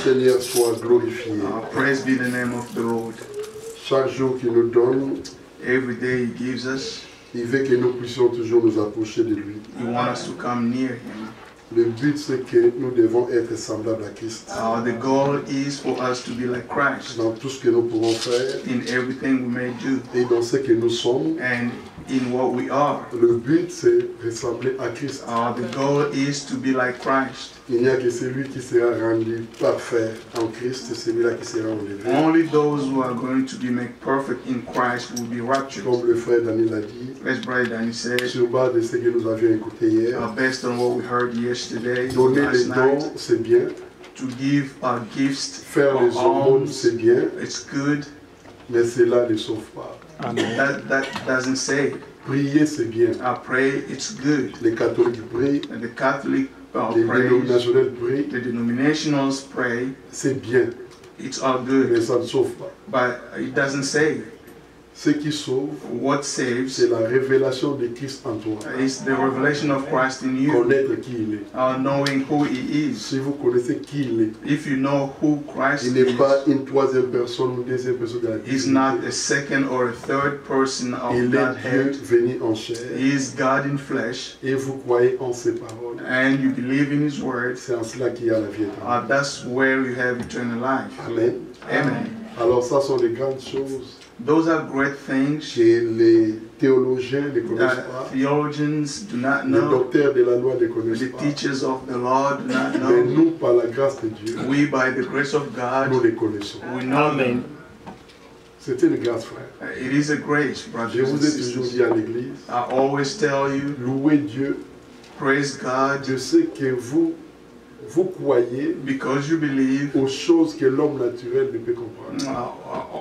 Seigneur soit glorifié. Praise be the name of the Lord. Chaque jour qu'il nous donne, Every day He gives us, il veut que nous puissions toujours nous approcher de lui. He wants us to come near Him. Le but, c'est que nous devons être semblables à Christ. The goal is for us to be like Christ Dans tout ce que nous pouvons faire in everything we may do et dans ce que nous sommes, and in what we are. le but, c'est ressembler à Christ. The goal is to be like Christ. Il n'y a que celui qui sera rendu parfait en Christ, c'est celui-là qui sera enlevé. Only those who are going to be made perfect in Christ will be raptured. Comme le frère Daniel a dit, As Brother Danny said, sur base de ce que nous avions écouté hier, based on what we heard yesterday, donner les last dons, night, c'est bien. to give gifts, Faire les aumônes, c'est bien, it's good. mais cela ne sauve pas. That doesn't save. Prier, c'est bien. Pray, it's good. Les catholiques prient, And the Catholic les prays, dénominationnels prient, the denominationals pray, c'est bien, it's all mais good, ça ne sauve pas. but it doesn't save. Ce qui sauve, What saves c'est la révélation de Christ en toi. is the revelation of Christ in you, Connaître qui il est. knowing who He is. Si vous connaissez qui il est, If you know who Christ il n'est pas is, une troisième personne ou deuxième personne de la He's Divinité. not a second or a third person of Il est Dieu Godhead. venu en chair. He is God in flesh, Et vous croyez en ses paroles. and you believe in His word. C'est en cela qu'il y a la vie éternelle. That's where you have eternal life. Amen. Amen. Alors ça sont des grandes choses Those are great things que les théologiens ne connaissent that pas. theologians do not Les know, docteurs de la loi ne connaissent the pas. teachers of the law do not Mais know. nous, par la grâce de Dieu, We, by the grace of nous God, les connaissons. we know them. C'est une grâce, frère. It is a grace, Je brothers and vous ai toujours sisters. dit à l'église, I always tell you, louez Dieu praise God, de ce que vous croyez because you believe, aux choses que l'homme naturel ne peut comprendre.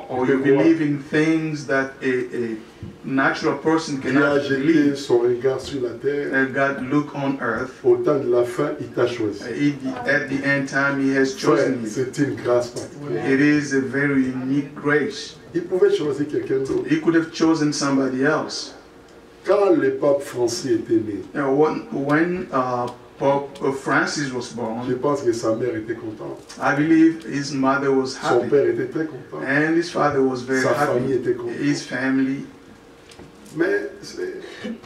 or you believe in things that a natural person Dieu a cannot jeté believe. son regard sur la terre. God look on earth. Au temps de la fin, il t'a choisi. At the end time, He has Frère, chosen you. c'est une grâce particulière. It is a very unique grace. Il pouvait choisir quelqu'un d'autre. He could have chosen somebody else. Quand le pape François était né, When Pope Francis was je born, pense que sa mère était contente. I believe his mother was Son happy, père était très content. and his father was very Sa famille happy. était contente. His family, Mais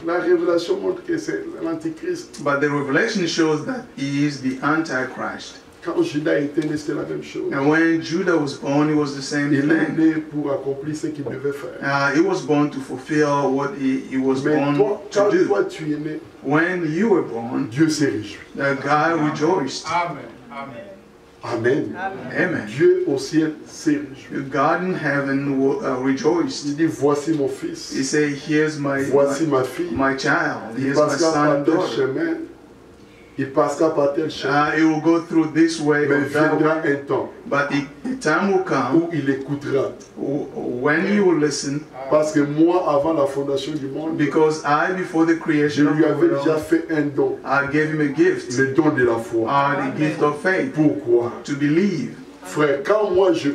la révélation montre que c'est l'antichrist. but the revelation shows that he is the Antichrist. Quand Judas était né, c'était la même chose. And when Judah was born, it was the same Il est thing. né pour accomplir ce qu'il devait faire. He was born to fulfill what he was Mais born toi, to quand do. toi tu es né, When you were born, Dieu s'est réjoui. God rejoiced. Amen. Amen. Amen. Amen. Dieu au ciel s'est réjoui. God in heaven rejoiced. Il dit, voici mon fils, He said, "Here's voici ma fille. my child. Il Here's my passera son par and tel daughter. chemin. Il passera par tel chemin. He will go through this way Mais or that viendra way, un temps but the time will come où il écoutera. when you will listen, Parce que moi, avant la fondation du monde, because I, before the je creation of lui the avais déjà world, fait un don. I gave him a gift, Le don de la foi. the gift of faith, Pourquoi? to believe. Frère, quand moi je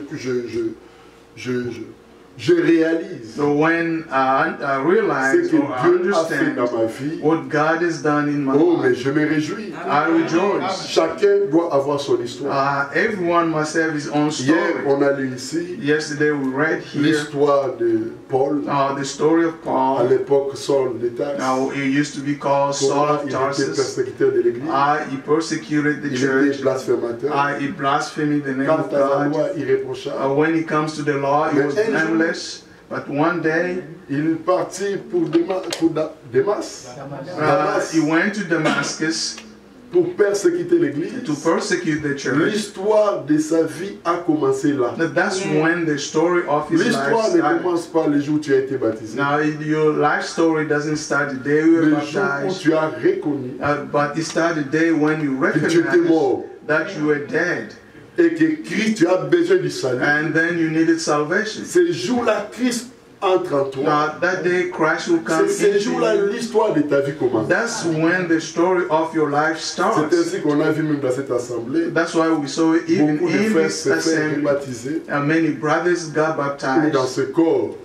réalise So when I ce realize que or I Dieu a fait dans understand ma vie, what God has done in my oh, mais life, je me réjouis. I rejoice. Chacun doit avoir son histoire. Everyone must have his own Hier, story. on a lu ici Yesterday we read here l'histoire de Paul, the story of à Paul. l'époque Saul de Tarse. Now he used to be called Saul Comment of il était Tarsus. persécuteur de l'église. He persecuted the Il church. était blasphémateur. He blasphemed the name Quant of à la God. loi irréprochable, When it comes to the law, he Mais was un jour- blameless. But one day, il partit pour Damas, he went to Damascus pour persécuter l'église. to persecute the church. L'histoire de sa vie a commencé là. That's when the story of his life L'histoire ne started. commence pas le jour où tu as été baptisé. Now, your life story doesn't start the day you were Le jour où baptized, tu as reconnu but it started the day when you que tu étais recognized mort that you were dead, et que Christ, tu as besoin du salut. and then you needed salvation. Ce jour-là, Christ entre en toi. Now, that day Christ will come C'est ce into jour-là, you. l'histoire de ta vie commence. That's when the story of your life C'est starts. ainsi qu'on a vu même dans cette assemblée, That's why we saw it even beaucoup de in frères this se faire assembly. rebaptiser Many brothers got ou baptized, dans ce corps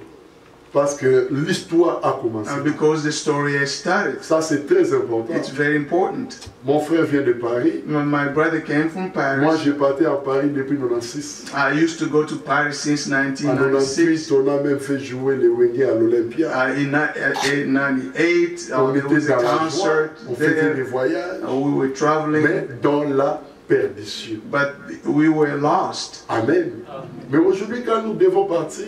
Parce que l'histoire a commencé. Because the story has started. Ça, c'est très important. It's very important. Mon frère vient de Paris. When my brother came from Paris, Moi, j'ai parti à Paris depuis 96. I used to go to Paris since En 1996. 98, on a même fait jouer les Wenge à l'Olympia. In 1998, On there était was a dans la joie, concert on faisait des there. voyages, We were traveling, mais dans la perdition. but we were lost. Amen. Mais aujourd'hui, quand nous devons partir,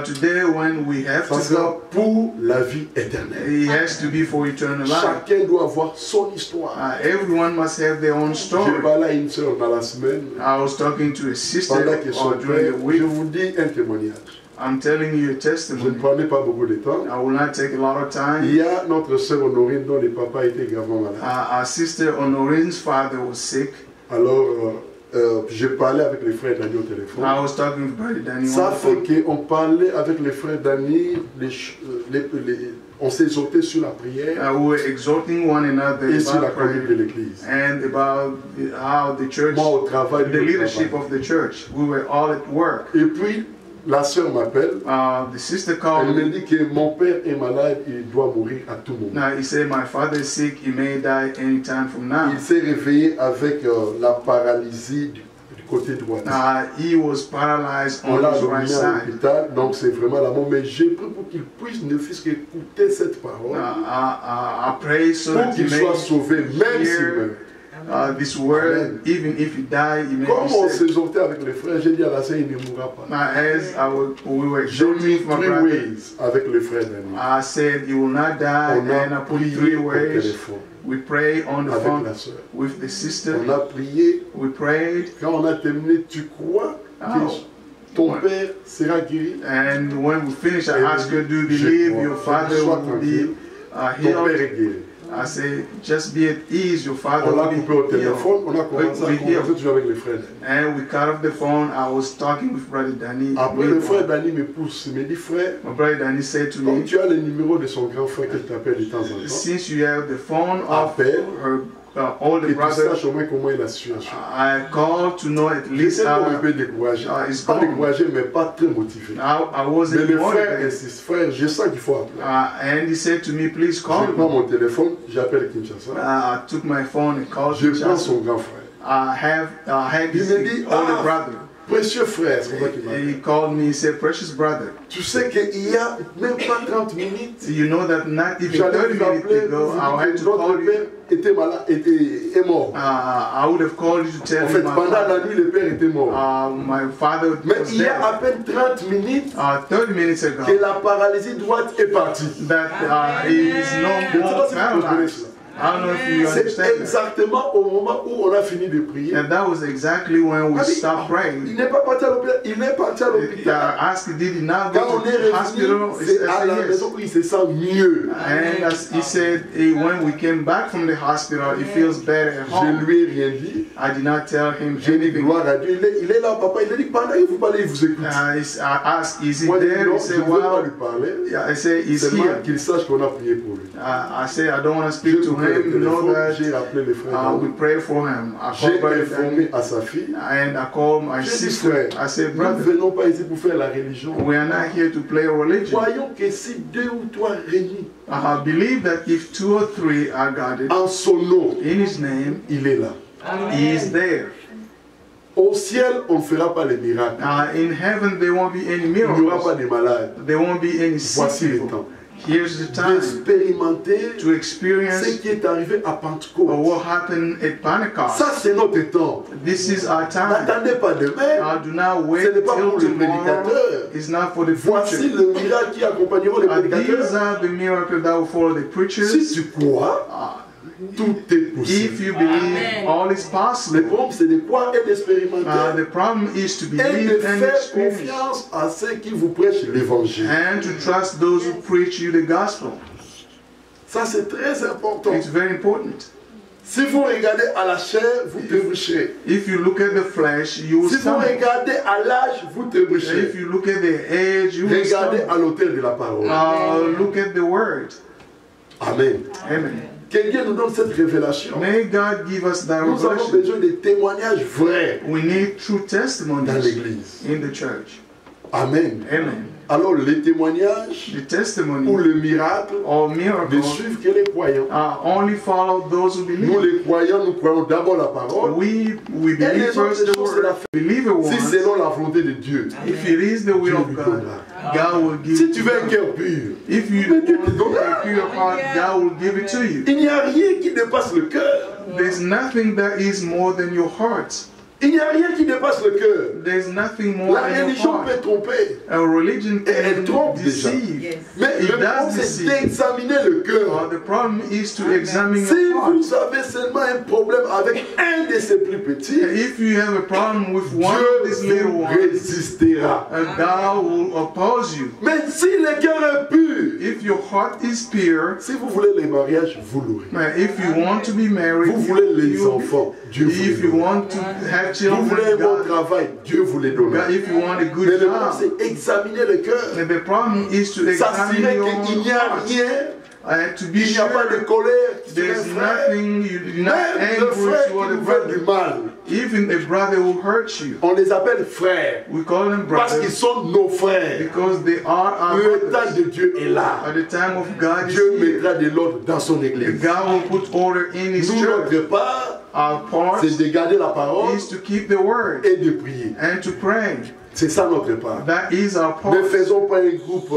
Today, when we have ça to sera go, pour la vie éternelle. it has to be for eternal life. Chacun doit avoir son histoire. Everyone must have their own J'ai story. parlé à une sœur dans la semaine, I was talking to a sister pendant que son during père, the week. je vous dis un témoignage. I'm telling you a Je ne testimony. prenais pas beaucoup de temps. I will not take a lot of time. Il y a notre sœur Honorine dont le papa était gravement malade. Our sister Honorine's father was sick. Alors, j'ai parlé avec les frères Dani au téléphone. I was talking to Brother Danny on Ça the fait phone. qu'on parlait avec les frères Dani, on s'exhortait sur la prière We were exhorting one another et sur la about conduite de prayer l'église. and about how the church, Moi, au travail, the lui, au leadership travail. of the church. We were all at work. Et puis, la sœur m'appelle. The sister Elle called me me. dit que mon père est malade, il doit mourir à tout moment. Now he said, my father is sick. He may die anytime from now. Il s'est réveillé avec la paralysie du côté droit. He was paralyzed On on l'a his right amené à side. l'hôpital, donc c'est vraiment la mort. Mais j'ai pris pour qu'il puisse ne fût-ce qu'écouter cette parole, I pray so pour that he qu'il soit may sauvé, même s'il hear meurt. this word, Amen. even if he die, he may Comme be on saved. s'exhortait avec les frères, j'ai dit à la sœur, il ne mourra pas. As we were J'ai mis exhorting my 3 brother, ways avec les frères Dani. I said he will not die, On a and I put prié 3 au ways. téléphone We pray on the avec phone la sœur. with the sister. On a prié. We prayed, Quand on a terminé, tu crois que ton père sera guéri? and when we finished, I Elle asked her, "Do you je believe crois. your father Sois will be tranquille. Ton père healed?" est guéri. I said, "Just be at ease. Your father On l'a will coupé au be téléphone, healed." on a commencé à Be converser healed. toujours avec les frères. And we cut off the phone. I was talking with Brother Danny. Après, le frère Dani me pousse, il me dit, frère, My brother Danny said to comme me, tu as le numéro de son grand frère qui t'appelle de temps en temps, "Since you have the phone of Appelle. her older que tu brother, saches au moins comment est la situation. I called to know at Je least sais qu'on est un how peu découragé. it's Pas gone. découragé, mais pas très motivé. I Mais wasn't le frère motivated. insiste, frère, je sens qu'il faut appeler. And he said to me, "Please Je call prends me." mon téléphone, j'appelle Kinshasa. I took my phone and called Je prends Kinshasa. son grand frère. I had Il his me dit, older brother. précieux frère, c'est comme ça qu'il And he m'appelle. called me. He said, "Precious brother, Tu sais qu'il y a même pas 30 minutes, you know that not even j'allais 30 vous minutes appeler, ago, I had to notre call you. père était malade, est mort. I would have called you to tell En you fait, my pendant la father, nuit, le père était mort. my father Mais was il y a à dead. peine 30 minutes 30 minutes que ago, la paralysie droite est partie. that he is Je no ne sais more pas si vous comprenez paralyzed. cela. I don't know if you C'est understand that. exactement au moment où on a fini de prier. And that was exactly when we Ah oui, stopped il praying. n'est pas parti à l'hôpital, il est parti à l'hôpital. Asked, did he not Quand go on to est the hospital? revenu, He c'est à said la yes. maison où il se sent mieux. And as he said, when we came back from the hospital, he feels better at Je home. lui ai rien dit. I did not tell him J'ai dit anything. gloire à Dieu. Il est là, papa. Il a dit pendant que vous parlez, il vous écoute. I asked, is he Moi, je dis there? non, He je said, ne veux pas well, lui parler. yeah, I said, he's Seulement here. qu'il sache qu'on a prié pour lui. I said, I don't want to J'ai speak to coupé le him. You know téléphone, that j'ai appelé les frères. we pray for him. I J'ai called Brother informé Danny à sa fille. and I called my J'ai dit sister. frère, I said, nous ne brother, venons pas ici pour faire la religion. we are not here to play a religion. Voyons que si 2 ou 3 réunis I believe that if 2 or 3 are gathered en son nom, in his name, il est là. he is there. Au ciel, on ne fera pas les miracles. In heaven, there won't be any Il n'y aura pas miracles. de malades. There won't be any sick Voici le people. temps Here's the time d'expérimenter to experience ce qui est arrivé à Pentecôte. what happened at Pentecost. Ça, c'est notre temps. This is our time. N'attendez pas demain. Do not wait Ce n'est pas till pour les tomorrow. prédicateurs. It's not for the Voici preacher. le miracle qui accompagnera les These prédicateurs. are the miracles that will follow the preachers. Si tu crois, tout est If possible. you believe, all is Le possible. problème, c'est de croire et d'expérimenter. The problem is to Et de believe and faire experience, confiance à ceux qui vous prêchent l'évangile. and to trust those who preach you the gospel. Ça, c'est très important. It's very important. Si vous regardez à la chair, vous trébucherez. If you look at the flesh, you will Si vous stumble. regardez à l'âge, vous If trébucherez. you look at the age, you will Regardez à stumble. l'autel de la parole. Look at the word. Amen. Amen. Que Dieu nous donne cette révélation. May God give us that Nous avons revelation. besoin de témoignages vrais We need true dans testimonies l'église. in the church. Amen. Amen. Alors les témoignages The testimony ou le miracle or ne miracle suivent que les croyants. only follow those who Nous believe. les croyants, nous croyons d'abord la parole. We Et believe les first autres the choses, c'est la word. Believe it Si once. c'est selon la volonté de Dieu, If it is the will Dieu of lui God, donnera. God will give Si it tu to veux un you. cœur pur, If you mais Dieu te want donnera. a pure heart, God will give it to you. Il n'y a rien qui dépasse le cœur. There's nothing that is more than your heart. Il n'y a rien qui dépasse le cœur. There's nothing more La than your religion peut heart. tromper. A religion Et elle can trompe déjà. deceive. Mais It le problème, does c'est deceive. d'examiner le cœur. The problem is to examine Si your heart. vous avez seulement un problème avec un de ces plus petits, If you have a problem with one of these Dieu little vous ones, résistera. God will oppose you. Mais si le cœur est pur, If your heart is pure, si vous voulez les mariages, vous l'aurez. if you want to be married, Vous voulez les you- enfants, Dieu vous les if you donnera. want to have Vous children, voulez un bon God, travail, Dieu vous les donnera. if you want a Mais good le problème, job, c'est examiner le cœur. the problem is to examine S'assurer your qu'il n'y a heart. rien, To be il n'y a pas de sure colère qui there's serait frère. nothing, you're not Même angry le frère toward qui a nous veut du brother. mal, Even a brother who hurts you, on les appelle frères. we call them Parce qu'ils brothers sont nos frères. because they are our Le temps brothers. de Dieu est là. At the time of God is Dieu here. mettra de l'ordre dans son église. God will put order in His Nous, church. notre part, Our part c'est de garder la parole is to keep the word et de prier. and to pray. C'est ça notre part. That is our Ne part. faisons pas un groupe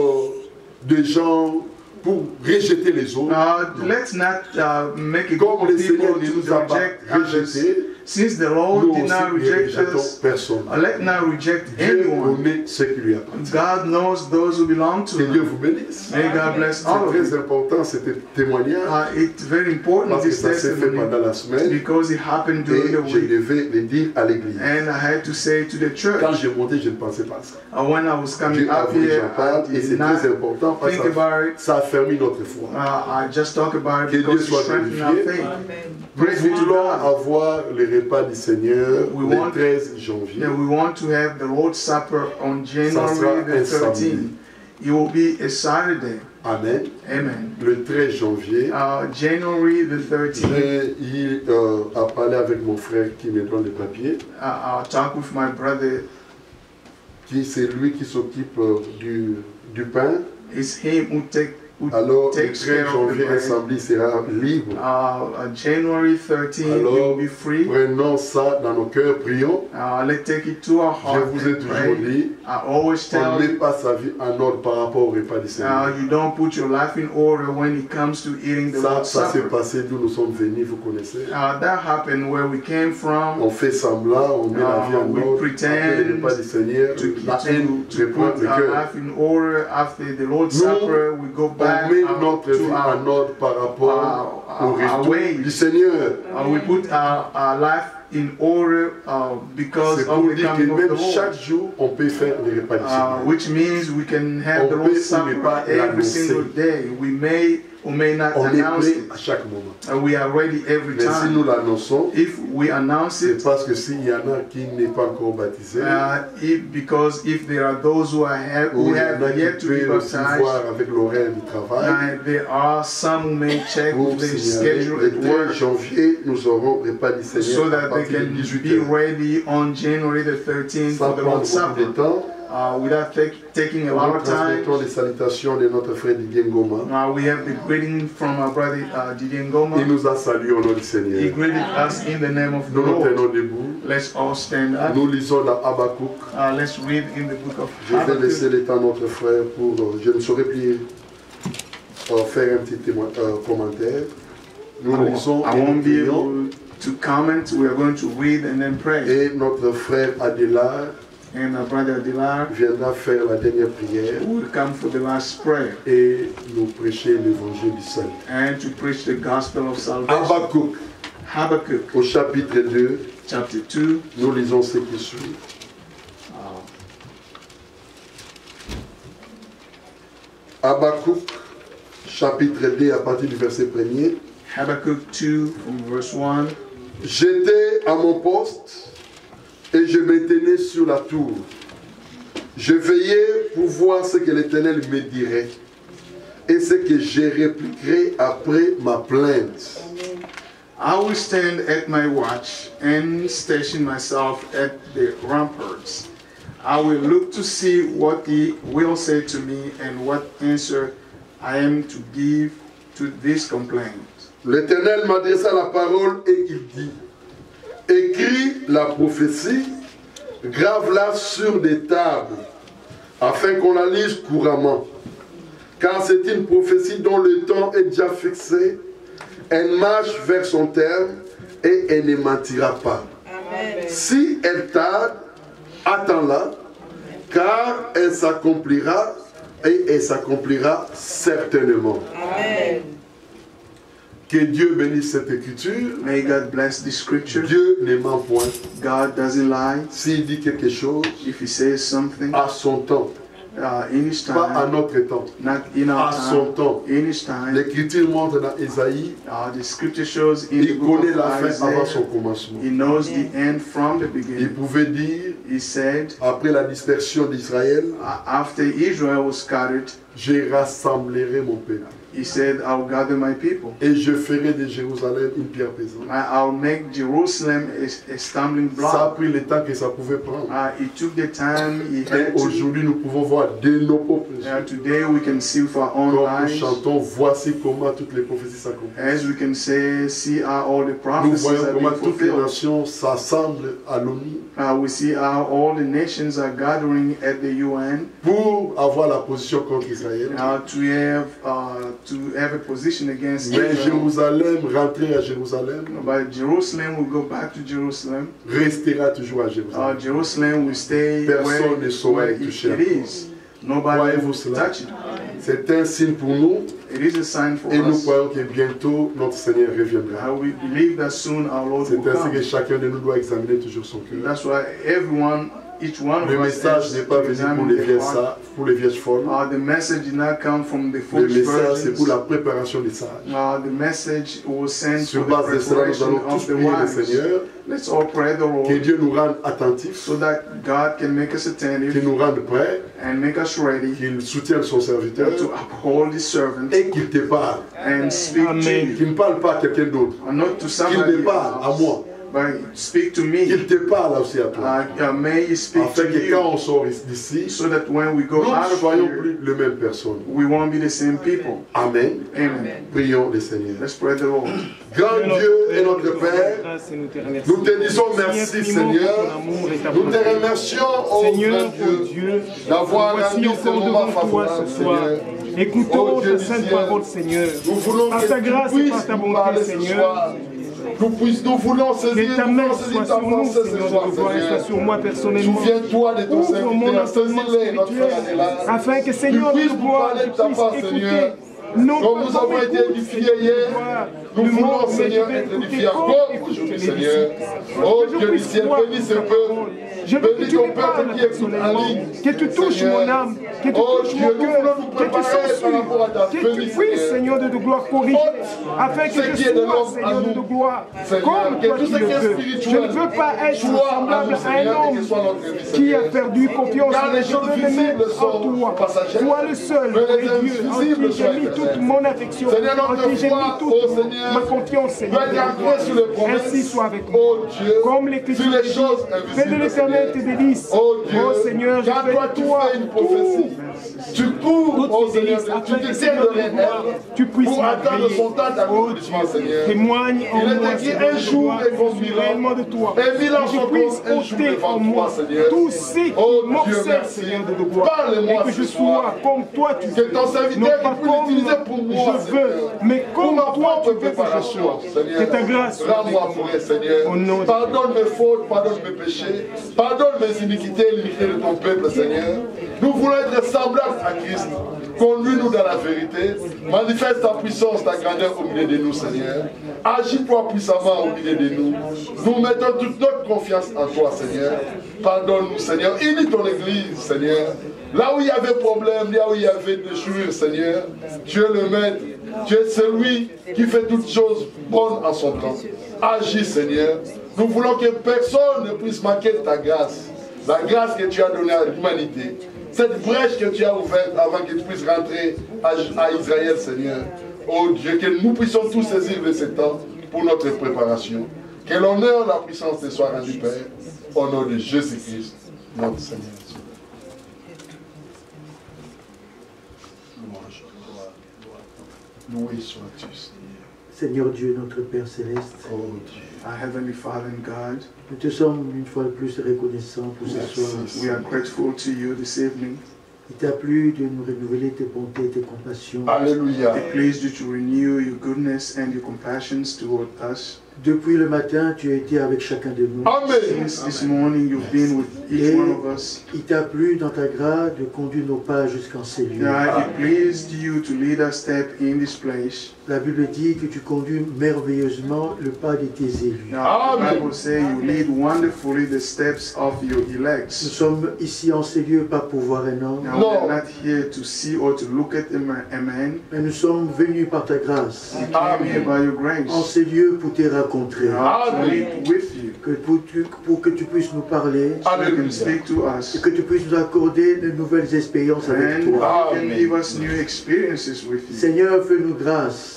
de gens pour rejeter les autres. Let's not make a Comme group le of people Seigneur ne to nous a pas reject others. rejetés, Since the Lord nous did aussi not ne reject rejetons us, personne. let's not reject Dieu anyone. connaît ce qui lui appartient. God knows those who belong to Que Dieu Him. vous bénisse. May God bless all C'est of très you. important ce témoignage It's very important, parce que this ça s'est fait pendant testimony, la semaine because it happened during the et je week. devais le dire à l'église. And I had to say to the church, Quand j'ai monté, je ne pensais pas à ça. when I was coming Dieu a up voulu que here, j'en parle I et c'est did not très important parce think que about it. ça a fermé notre foi. I just talk about Que it Dieu because it soit strengthens our glorifié. faith. Nous Praise be to voulons God. avoir le repas du Seigneur We le want- 13 janvier. Yeah, we want to have the Lord's Supper on sera January the un samedi. 13th. It will be a Saturday. Amen. Amen. Le 13 janvier, January the 13th, j'ai eu à parler avec mon frère qui me donne les papiers, I'll talk with my brother. qui c'est lui qui s'occupe du pain. It's him who Alors, le takes 13 care of the janvier, un bread. samedi sera libre. January 13th, it Alors, will be free. prenons ça dans nos cœurs, prions. Let's take it to our Je heart vous ai and toujours pray. dit, I always on tell ne met you, pas sa vie en ordre par rapport au repas du Seigneur. you don't put your life in order when it comes to eating the Ça, Lord's ça s'est Supper. passé d'où nous sommes venus, vous connaissez. That happened where we came from. On fait semblant, on met la vie en we ordre. pretend Après le repas du Seigneur, la haine reprend put le our cœur. life in order. After the Lord's Nous, Supper, we go back On met notre vie to our, en ordre par rapport au our retour ways. du Seigneur. We put our life in order because C'est of pour the dire que coming of the même Lord. chaque jour, on peut faire les repas du Seigneur. Which means we can have the On peut Lord's ou ne Supper pas every l'annoncer. single day. We may or may not On est announce prêt it. à chaque moment. We are ready every Mais si nous time. l'annonçons, If we announce c'est it, parce que s'il y en a qui n'est pas encore baptisé, because if there are those who have ou il y en a qui yet to be peuvent aussi baptized, voir avec l'horaire du travail, there are some who may check pour with their signaler, schedule le at 13 work janvier, nous aurons repas du Seigneur so à that they partir de can be 18h. ready on January the 13th Sans for the prendre Lord's beaucoup de Supper. temps, Without taking a lot nous of time, transmettons les salutations de notre frère Didier Ngoma. we have the greeting from our brother Didier Ngoma. Il nous a salué au nom du He Seigneur. greeted us in the name of the Nous nous Lord. tenons debout. Let's all stand up. Nous lisons dans Habakkuk. Let's read in the book of Je vais laisser Habakkuk. le temps à notre frère pour... je ne saurais plus faire un petit commentaire. Nous lisons I et nous won't be prions. able to comment. We are going to read and then pray. Et notre frère Adélar And our brother Dilar viendra faire la dernière prière will come for the last prayer et nous prêcher l'évangile du salut. and to preach the gospel of salvation. Habakkuk, Habakkuk au chapitre 2, chapter 2. nous lisons ce qui suit. Habakkuk, chapitre 2, à partir du verset 1er. Habakkuk 2 from verse 1. J'étais à mon poste et je me tenais sur la tour. Je veillais pour voir ce que l'Éternel me dirait et ce que je répliquerai après ma plainte. I will stand at my watch and station myself at the ramparts. I will look to see what he will say to me and what answer I am to give to this complaint. L'Éternel m'adressa la parole et il dit, écris la prophétie, grave-la sur des tables, afin qu'on la lise couramment. Car c'est une prophétie dont le temps est déjà fixé. Elle marche vers son terme et elle ne mentira pas. Amen. Si elle tarde, attends-la, car elle s'accomplira et elle s'accomplira certainement. Amen. Que Dieu bénisse cette écriture. May God bless this scripture. Dieu ne ment point. God doesn't lie. S'il dit quelque chose, if he says something, à son temps. In his time, pas à notre temps, not in our à time, son temps. In his time. L'Écriture montre dans Isaïe, the scripture shows in il the book connaît of la fin Isaiah, avant son commencement. He knows the end from the beginning. Il pouvait dire, he said, après la dispersion d'Israël, after Israel was scattered, je rassemblerai mon peuple. He said, I'll gather my people. Et je ferai de Jérusalem une pierre pesante. I'll make Jerusalem a stumbling block. Ça a pris le temps que ça pouvait prendre. It took the time he had to. Aujourd'hui, nous pouvons voir de nos propres yeux. Today we can see with our own eyes. eyes. Nous chantons, voici comment toutes les prophéties s'accomplissent. As we can say, see how all the prophecies nous voyons are comment being toutes les fulfilled. nations s'assemblent à l'ONU. We see how all the nations are gathering at the UN. Pour avoir la position contre Israël. To have a position against Mais Israel. Jérusalem, rentrer à Jérusalem. But Jerusalem will go back to Jerusalem. Restera toujours à Jérusalem. Jerusalem will stay Personne ne saura where it is. Nobody will touch it. C'est un signe pour nous. It is a sign for et us. nous croyons que bientôt notre Seigneur reviendra. We believe that soon our Lord will come. C'est ainsi come. que chacun de nous doit examiner toujours son cœur. That's why each one of le us message n'est pas venu pour les vieilles folles. The message did not come from the le foolish message c'est pour la préparation des sages. The message was sent Sur for base de cela, nous allons tous prier le Seigneur. Let's all pray the Lord. Que Dieu nous rende attentifs. So that God can make us attentive. Qu'il nous rende prêts. And make us ready. Qu'il soutienne son serviteur. To uphold his servant. Et qu'il te parle. And speak to you. Qu'il ne parle pas à quelqu'un d'autre. Qu'il te parle à moi. But speak to me. Qu'il te parle aussi à toi. May he speak afin to que you. quand on sort d'ici, so that when we go nous out ne of soyons here, plus les mêmes personnes. We won't be the same people. Amen. Amen. Prions le Seigneur. Let's pray the Lord. Grand Dieu et notre Père, nous te disons merci Seigneur. Nous te remercions, oh grand Dieu, d'avoir rendu ce moment favorable, Seigneur. Écoutons ta sainte parole, Seigneur. Nous voulons par ta grâce et par ta bonté, Seigneur. Nous voulons saisir ta main soit sur nous, Seigneur, de gloire et soit sur moi personnellement. Souviens-toi de ton serviteur, saisis-les, notre frère Adela. Afin que, Seigneur, tu puisses nous parler de ta part, Seigneur. Comme nous avons été édifiés hier, nous voulons, Seigneur, être édifiés encore aujourd'hui, Seigneur. Oh Dieu du ciel, bénis ce peuple. Bénis ton peuple qui est en ligne. Que tu touches mon âme, que tu touches mon cœur, que tu sensibilises, que tu puisses, Seigneur, de gloire corriger, afin que je sois, Seigneur, de gloire, comme toi tu le veux. Je ne veux pas être semblable à un homme qui a perdu confiance en les choses de mettre en toi. Toi le seul, vrai Dieu, en qui j'ai mis toute mon affection, en qui j'ai mis toute ma confiance, Seigneur. Ainsi soit avec moi. Comme l'Écriture dit, fais de l'Éternel tes délices. Oh Seigneur, je fais de toi tout. Tu cours, oh Seigneur, tu te tiens de tu puisses pour attendre son temps d'accomplissement, Seigneur. Témoigne en moi, un jour et réellement de toi. Et mis que je puisse ôter en moi tous ceux qui m'observent, Seigneur, de gloire. Et que je sois comme toi tu veux. Que ton serviteur puisse l'utiliser pour moi, je veux, mais comme toi tu veux que je sois. Que ta grâce soit avec moi, Seigneur. Pardonne mes fautes, pardonne mes péchés, pardonne mes iniquités, l'iniquité de ton peuple, Seigneur. Nous voulons être semblables à Christ. Conduis-nous dans la vérité. Manifeste ta puissance, ta grandeur au milieu de nous, Seigneur. Agis-toi puissamment au milieu de nous. Nous mettons toute notre confiance en toi, Seigneur. Pardonne-nous, Seigneur. Unis ton Église, Seigneur. Là où il y avait problème, là où il y avait déchirure, Seigneur, tu es le maître. Tu es celui qui fait toutes choses bonnes en son temps. Agis, Seigneur. Nous voulons que personne ne puisse manquer de ta grâce. La grâce que tu as donnée à l'humanité. Cette brèche que tu as ouverte avant que tu puisses rentrer à Israël, Seigneur. Oh Dieu, que nous puissions tous saisir de ce temps pour notre préparation. Que l'honneur, la puissance te soit rendue, Père, au nom de Jésus-Christ, notre Seigneur. Loué sois-tu, Seigneur. Seigneur Dieu, notre Père Céleste, Oh Dieu. Our Heavenly Father and God, nous te sommes une fois de plus reconnaissants pour ce Merci, soir. we are grateful to you this evening. Il t'a plu de nous renouveler tes bontés et tes compassions. Alléluia. It pleased you to renew your goodness and your compassions toward us. Depuis le matin, tu as été avec chacun de nous. Amen. Since this morning, you've been with each one of us. Il t'a plu dans ta grâce de conduire nos pas jusqu'en ces lieux. God, it pleased you to lead us step in this place. La Bible dit que tu conduis merveilleusement le pas de tes élus. Now, the Amen. Bible says you lead wonderfully the steps of your Nous elects. sommes ici en ces lieux pas pour voir un homme, Now, No. we're not here to see or to look at a man. mais nous sommes venus par ta grâce We came here by your en grace. ces lieux pour te rencontrer. To Amen. meet with you. Pour que tu puisses nous parler, So you can Alléluia. speak to us. et que tu puisses nous accorder de nouvelles expériences avec And toi. you can Amen. give us new experiences with you. Seigneur, fais-nous grâce.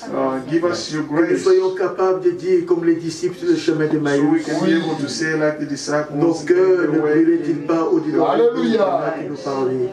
Give us your Que nous grace. soyons capables de dire comme les disciples sur le chemin de So we Maïs. can be able to say like the disciples, Nos cœurs in ne the way, brûlaient-ils pas au-dedans de nous Alléluia. pendant qu'il nous parlait.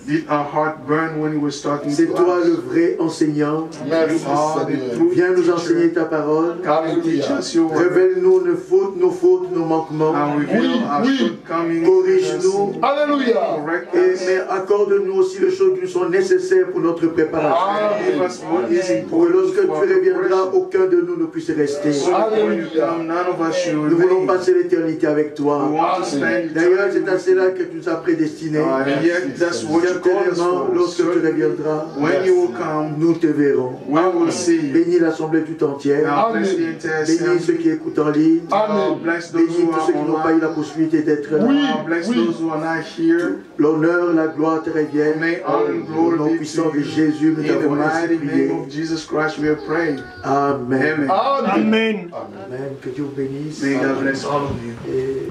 did our heart burn when he was talking C'est to toi le us? vrai enseignant. Merci, You are the Seigneur. true Viens nous teacher. enseigner ta parole. Come and teach us your word. Révèle-nous nos fautes, nos manquements. And reveal Oui, our oui. shortcomings. Corrige-nous. Alléluia. Correct Mais us. accorde-nous aussi les choses qui nous sont nécessaires pour notre préparation. Give us what is Pour que important lorsque for our tu reviendras, preparation. aucun de nous ne puisse rester. So that when you Alléluia. come, none of us should Nous voulons remain. passer l'éternité avec We toi. want to spend D'ailleurs, eternity c'est à with cela you. que tu nous as prédestinés. And yet, that's what you call us Certainement, for. lorsque tu Certainly, reviendras, when you will come, nous te verrons. we will see you. Bénis l'assemblée tout entière. Now, bless the entire Bénis ceux assembly. qui écoutent en ligne. Amen. Bless those Bénis who tous ceux qui are n'ont pas eu la online. possibilité d'être là. Oui. Bless those who are not here. L'honneur, la gloire te reviennent. May honor and Au glory nom be puissant to de you. Jésus, nous In the t'avons ainsi mighty prié. name of Jesus Christ, we are praying. Amen. Amen. Amen. Amen. Que Dieu vous bénisse. May God bless all of you. Et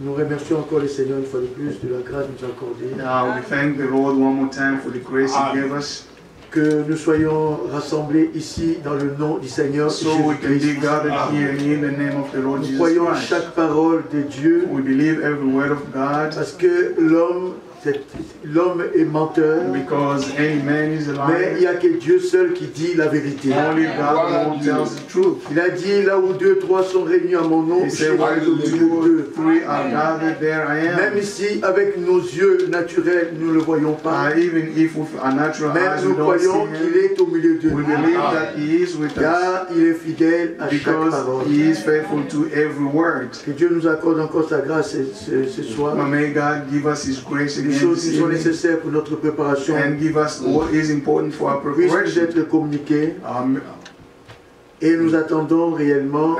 nous remercions encore le Seigneur une fois de plus de la grâce qu'il nous a accordée. Now we thank the Lord one more time for the grace He gave us, Que nous soyons rassemblés ici dans le nom du Seigneur so we can be Jésus-Christ. gathered here in the name of the Lord Nous Jesus croyons Christ. chaque parole de Dieu We believe every word of God, parce que l'homme est menteur, because any man is a mais il liar. n'y a que Dieu seul qui dit la vérité. Only God alone tells the truth. Il a dit là où 2, 3 sont réunis à mon nom, He je said, suis where au 2 milieu or d'eux. 3 are gathered, there I Même am. ici, avec nos yeux naturels, nous ne le voyons pas. Even if with our natural Mais eyes we nous don't croyons see qu'il Him, est au milieu de we nous. believe that He is with us, Car il est fidèle à chaque because parole. He is faithful to every word. Que Dieu nous accorde encore sa grâce ce soir. May God give us His grace Les again choses this qui sont evening, nécessaires pour notre préparation and give us what is important for our puissent nous preparation. être communiquées. Et nous attendons réellement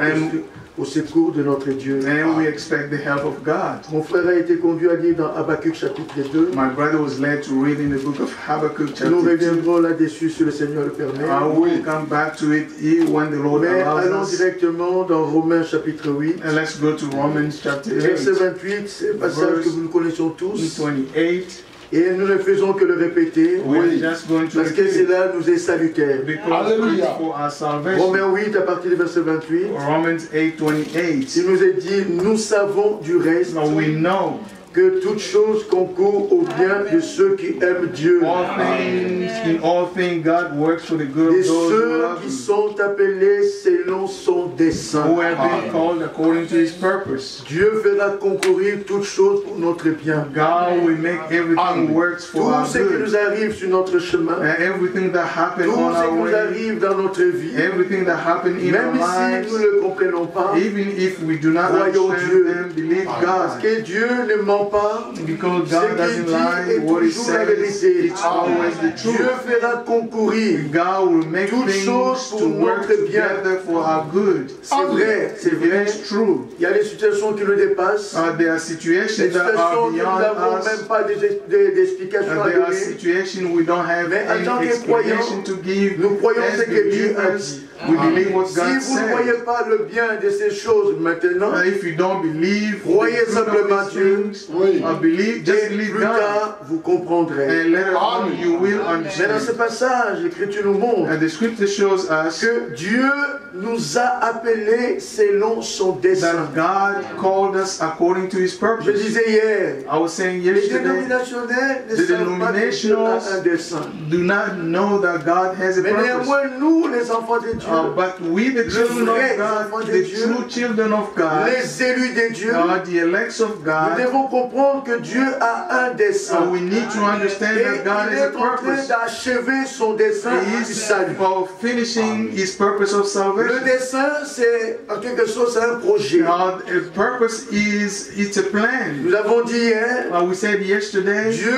au secours de notre Dieu. And we expect the help of God. Mon frère a été conduit à lire dans Habakkuk chapitre 2. My brother was led to read in the book of Habakkuk Nous chapter 2. reviendrons là-dessus si le Seigneur le permet. I will come back to it when the Lord Mais allows allons us. directement dans Romains chapitre 8. And let's go to Romans chapter Verset 8, 28, c'est un passage que nous connaissons tous. 28. Et nous ne faisons que le répéter. We're just going to Parce que repeat it cela nous est salutaire. because it's for our salvation. Romains 8 à partir du verset 28. Romans 8:28. Il nous est dit, nous savons du reste Now we know que toute chose concourt au bien de ceux qui aiment Dieu, in all things God works for the good de of those who ceux love qui Him, sont appelés selon son dessein. who have been called according to His purpose. Dieu fera concourir toutes choses pour notre bien. God will make everything works for Tout our ce qui good. nous arrive sur notre chemin, And everything that happened tout on ce qui our nous way, arrive dans notre vie, everything that happened in our même si nous lives, ne le comprenons pas, even if we do not croyons understand Dieu. them, believe Parce God. que Dieu ne ment pas, Because ce God qu'il doesn't dit lie, est what He toujours la says, vérité. it's always the Dieu truth. fera concourir. God will make Toutes things choses pour to work notre bien. together for our good. C'est vrai, c'est vrai. It is true. Il y a des situations qui nous dépassent. There are Des situations that situations are que nous beyond n'avons us. même pas d'explication à There are donner. situations we don't have Mais en tant any que croyants, explanation to give. nous croyons As ce que Dieu a believers, dit. we believe what Si God vous ne voyez said. pas le bien de ces choses maintenant, If you don't believe the croyez truth of simplement these Dieu things, Oui. Believe, just Et believe plus God. tard, vous comprendrez. And later on you will Mais dans ce understand. passage, l'Écriture nous montre And the scripture shows us que Dieu nous a appelés selon son dessein. that God called us according to His Je purpose. disais hier, I was saying les yesterday, dénominationnels ne the savent pas que Dieu a un dessein. do not know that God has a Mais purpose. néanmoins, nous, les enfants de Dieu, But we, the children vrais of God, enfants de the Dieu, true children of God, les élus de Dieu, the elects of nous God, devons comprendre que Dieu a un dessein. we need to understand Et that God il has a est en train purpose. d'achever son dessein He du is salut. for finishing His purpose of Le salvation. dessein, c'est en quelque chose, c'est un projet. Now, the purpose is it's a plan. Nous avons dit hier, We said yesterday, Dieu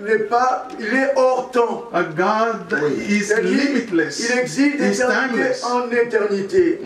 n'est pas, il est hors temps. God is C'est-à-dire, limitless. il existe He's d'éternité timeless. en éternité.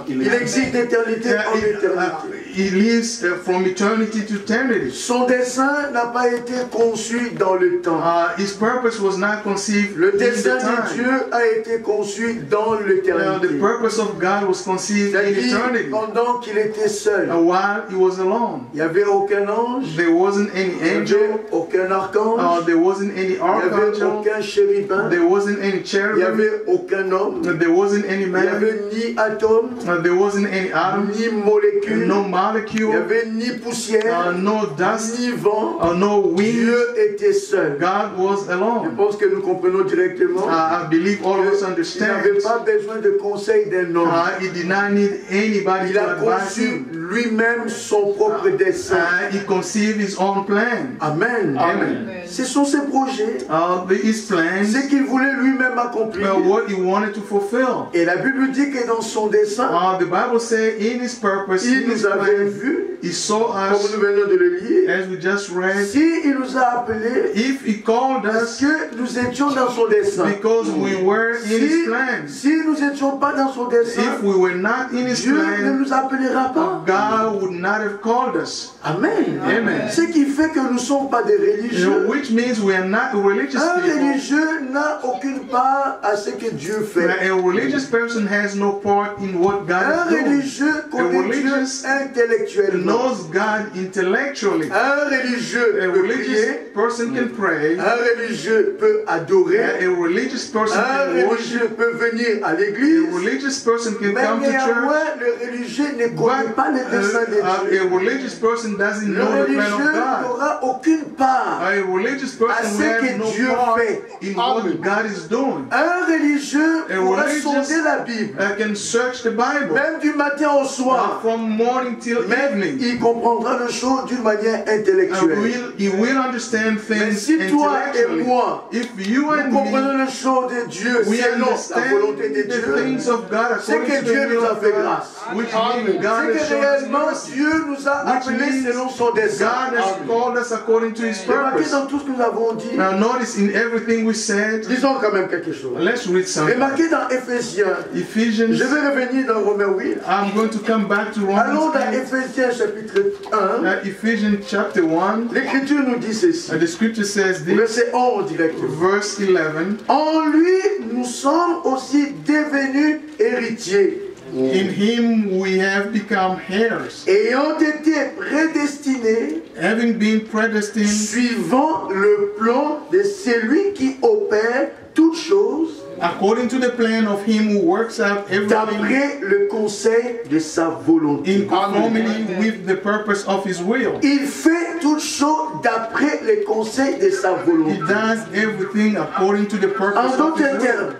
Il existe d'éternité en éternité. He lives from eternity to eternity. Son dessein n'a pas été conçu dans le temps. His purpose was not conceived Le in the dessein de time. Dieu a été conçu dans The l'éternité. purpose of God was conceived in C'est-à-dire eternity. pendant qu'il était seul. While he was alone, Il n'y avait aucun ange, there wasn't any il n'y angel, avait aucun archange, there wasn't any il n'y avait archangel, aucun chérubin, there wasn't any il n'y cherubim, avait aucun homme, there wasn't any il n'y man, avait ni atome, there wasn't any atom, ni molécule, no il n'y molecule, avait ni poussière, no dust, ni vent. no wind. Dieu était seul. God was Je alone. pense que nous comprenons directement I believe all of us qu'il understand. n'avait pas besoin de conseil d'un homme. He did not need anybody Il to a advise conçu him. lui-même son propre dessein. He conceived his own plan. Amen. Amen. Ce sont ses projets. His plans, Ce qu'il voulait lui-même accomplir. what he wanted to fulfill. Et la Bible dit que dans son dessein, The Bible says in his purpose, il in his nous avait plan, vus, he saw comme us nous venons de le lire. as we just read. Si il nous a appelés, If he called parce us que nous étions dans son dessein. because we were in his plans. Si nous n'étions pas dans son dessein, If we were not in his Dieu ne plan, nous appellera pas. God would not have called us. Amen. Amen. Ce qui fait que nous ne sommes pas des religieux. Which means we are not religious Un people. religieux n'a aucune part à ce que Dieu fait. A religious person has no part in what God Un is doing. religieux connaît Dieu intellectuellement. Knows God intellectually. Un religieux A peut religious prier. person can pray. Un religieux peut adorer. A religious person Un can religieux worship. peut venir à A l'église. religious person can Mais come to church. néanmoins, le religieux ne connaît pas le dessein de Dieu. A religious person doesn't Le know the plan religieux of God. n'aura aucune part. A religious à person ce has que no Dieu part fait. in what God is doing. Un religieux A pourra religious sonder la Bible, can search the Bible même du matin au soir. from morning till Mais evening. il comprendra le choses d'une manière intellectuelle. He will understand Mais things si toi et intellectually. moi, If you nous and comprenons me, les choses de Dieu we selon la understand volonté de the things Dieu, of God c'est according que to Dieu the will nous a of fait God, grâce. which means God C'est has que shown us réellement mercy. Dieu nous a Which appelés means selon son dessein. God has called us according to His Remarquez purpose. dans tout ce que nous avons dit, Now notice in everything we said, disons quand même quelque chose. let's read something. Remarquez dans Éphésiens, Ephesians, je vais revenir dans Romains 8. I'm going to come back to Allons Romans dans 8. Éphésiens chapitre 1. Ephesians chapter 1, L'Écriture nous dit ceci. the scripture says this, Verset 11 directement. verse 11, En lui, nous sommes aussi devenus héritiers, in Him we have become heirs, ayant été prédestinés, having been predestined suivant le plan de celui qui opère toutes choses according to the plan of Him who works out everything d'après le conseil de sa volonté. in conformity with the purpose of His will. Il fait toutes choses d'après le conseil de sa He volonté. does everything according to the En purpose of d'autres His will, termes,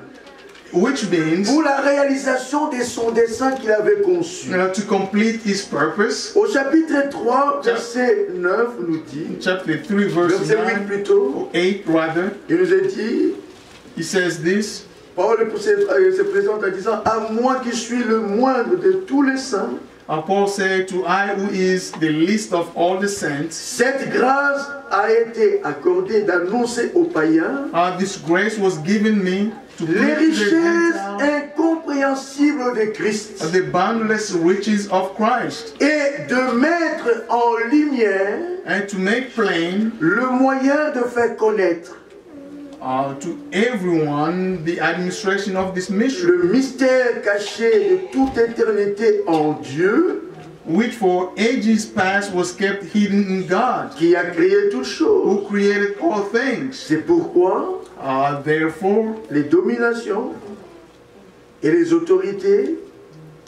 which means pour la réalisation de son dessein qu'il avait conçu. to complete His purpose. Au chapitre 3, verset 9 nous dit, Chapter 3, verse verset 8 9, plutôt, or 8 rather, il nous est dit, he says this, Paul se présente en disant, à moi qui suis le moindre de tous les saints, Paul said, to I who is the least of all the saints, cette grâce a été accordée d'annoncer aux païens this grace was given me to les preach to the richesses Gentiles incompréhensibles de Christ the boundless riches of Christ, et de mettre en lumière and to make plain le moyen de faire connaître to everyone the administration of this mystery, le mystère caché de toute éternité en Dieu, which for ages past was kept hidden in God, qui a créé toutes choses. who created all things. C'est pourquoi Therefore, les dominations et les autorités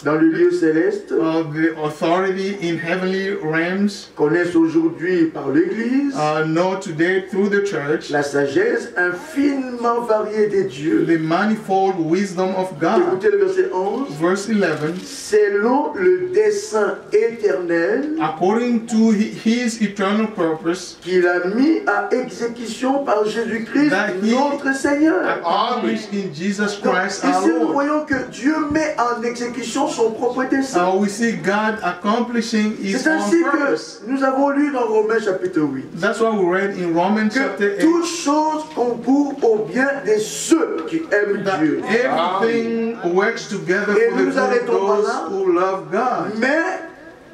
dans le lieu céleste the authority in heavenly realms connaissent aujourd'hui par l'Église know today through the church la sagesse infiniment variée des dieux. the manifold wisdom of God. Écoutez le verset 11. Verse 11, Selon le dessein éternel according to his eternal purpose, qu'il a mis à exécution par Jésus-Christ That he- notre Seigneur. accomplished in Jesus Donc, Christ our ici, nous Lord. voyons que Dieu met en exécution son propre dessein. We see God accomplishing his C'est own ainsi purpose. que nous avons lu dans Romains chapitre 8 That's what we read in Romans chapter que 8. toutes choses concourent au bien de ceux qui aiment That Dieu. everything works together Et for the nous good of arrêtons par those là. who love God. Mais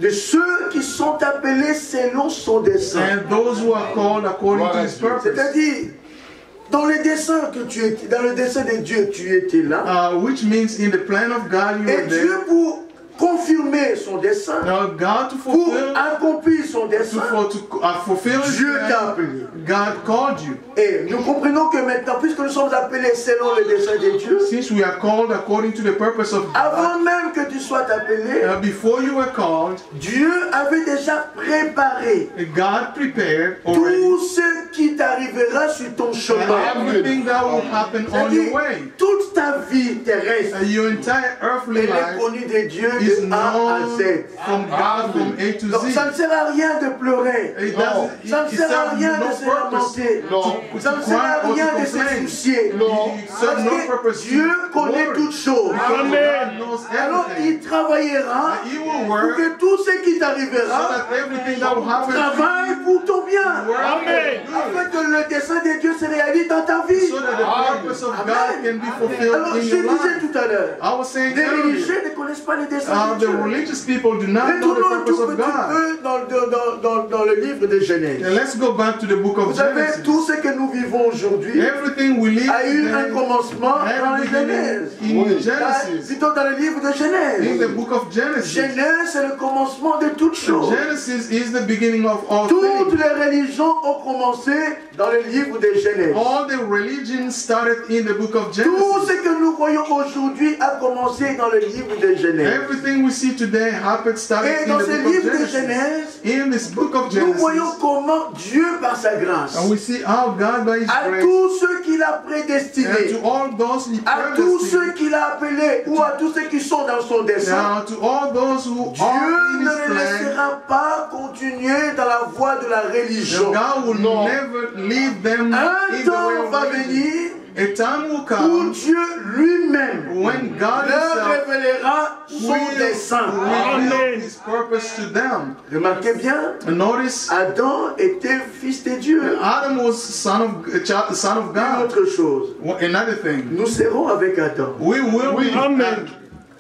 de ceux qui sont appelés selon son dessein. And those who are called according to his purpose. C'est-à-dire, dans le dessein que tu étais, dans le dessein de Dieu, tu étais là. Which means in the plan of God you Et were Dieu, there. pour confirmer son dessein, Now God to pour fulfill accomplir son to dessein, fulfill his Dieu t'a plan, appelé. God called you. Et nous comprenons que maintenant, puisque nous sommes appelés selon le dessein de Dieu, Since we are called according to the purpose of God, avant même que tu sois appelé, before you were called, Dieu avait déjà préparé God prepared already tout ce qui t'arrivera sur ton chemin. everything that will happen on C'est-à-dire, your way. toute ta vie terrestre, Your entire earthly elle est life connue de Dieu is de A à known Z. from God from A to Donc Z. ça ne sert à rien de pleurer. It doesn't, Ça ne it sert à serves rien no de se purpose lamenter. to Ça ne sert à cry or rien to de se complain. soucier. It Parce serves no que purpose to Dieu connaît worry. toutes choses. Because God knows Alors il everything. travaillera He will pour work que tout ce qui so t'arrivera that everything that will happen travaille pour ton bien. Amen. Afin que le dessein de Dieu se réalise dans ta vie. So that the purpose of God can be fulfilled Alors in je your disais life. tout à l'heure, I was saying les earlier, religieux ne connaissent pas le dessein de the Dieu. religious people do not know the Retournons un purpose tout of petit God. peu dans le livre de Genèse. And let's go back to the book of Vous savez, Genesis. tout ce que nous vivons aujourd'hui Everything we live a eu un today commencement had dans a le Genèse. beginning in Genesis. Plutôt dans le livre de In Genèse. the book of Genesis. Genèse, c'est le commencement de toutes choses. Genesis is the beginning of all Toutes things. les religions ont commencé dans le livre de Genèse. All the religions started in the book of Tout Genesis. ce que nous voyons aujourd'hui a commencé dans le livre de Genèse. Everything we see today happened started Et in dans the ce book of livre de Genesis. Genèse, In this book of nous voyons Genesis, comment Dieu, par sa grâce, and we see how God by His à grace, tous ceux qu'il a and prédestinés, to all those He à tous ceux predestined, qu'il a appelés ou à tous ceux qui sont dans son dessein, now to all those who are Dieu in ne His les plan, laissera pas continuer dans la voie de la religion. God will never leave them Un in the way temps va of religion. venir A time will où come Dieu lui-même when God leur Himself révélera son dessein. will reveal His purpose to them. Remarquez bien, And notice, Adam était fils de Dieu. Adam was son of Une God. autre chose, Another thing, nous serons avec Adam. we will be Amen.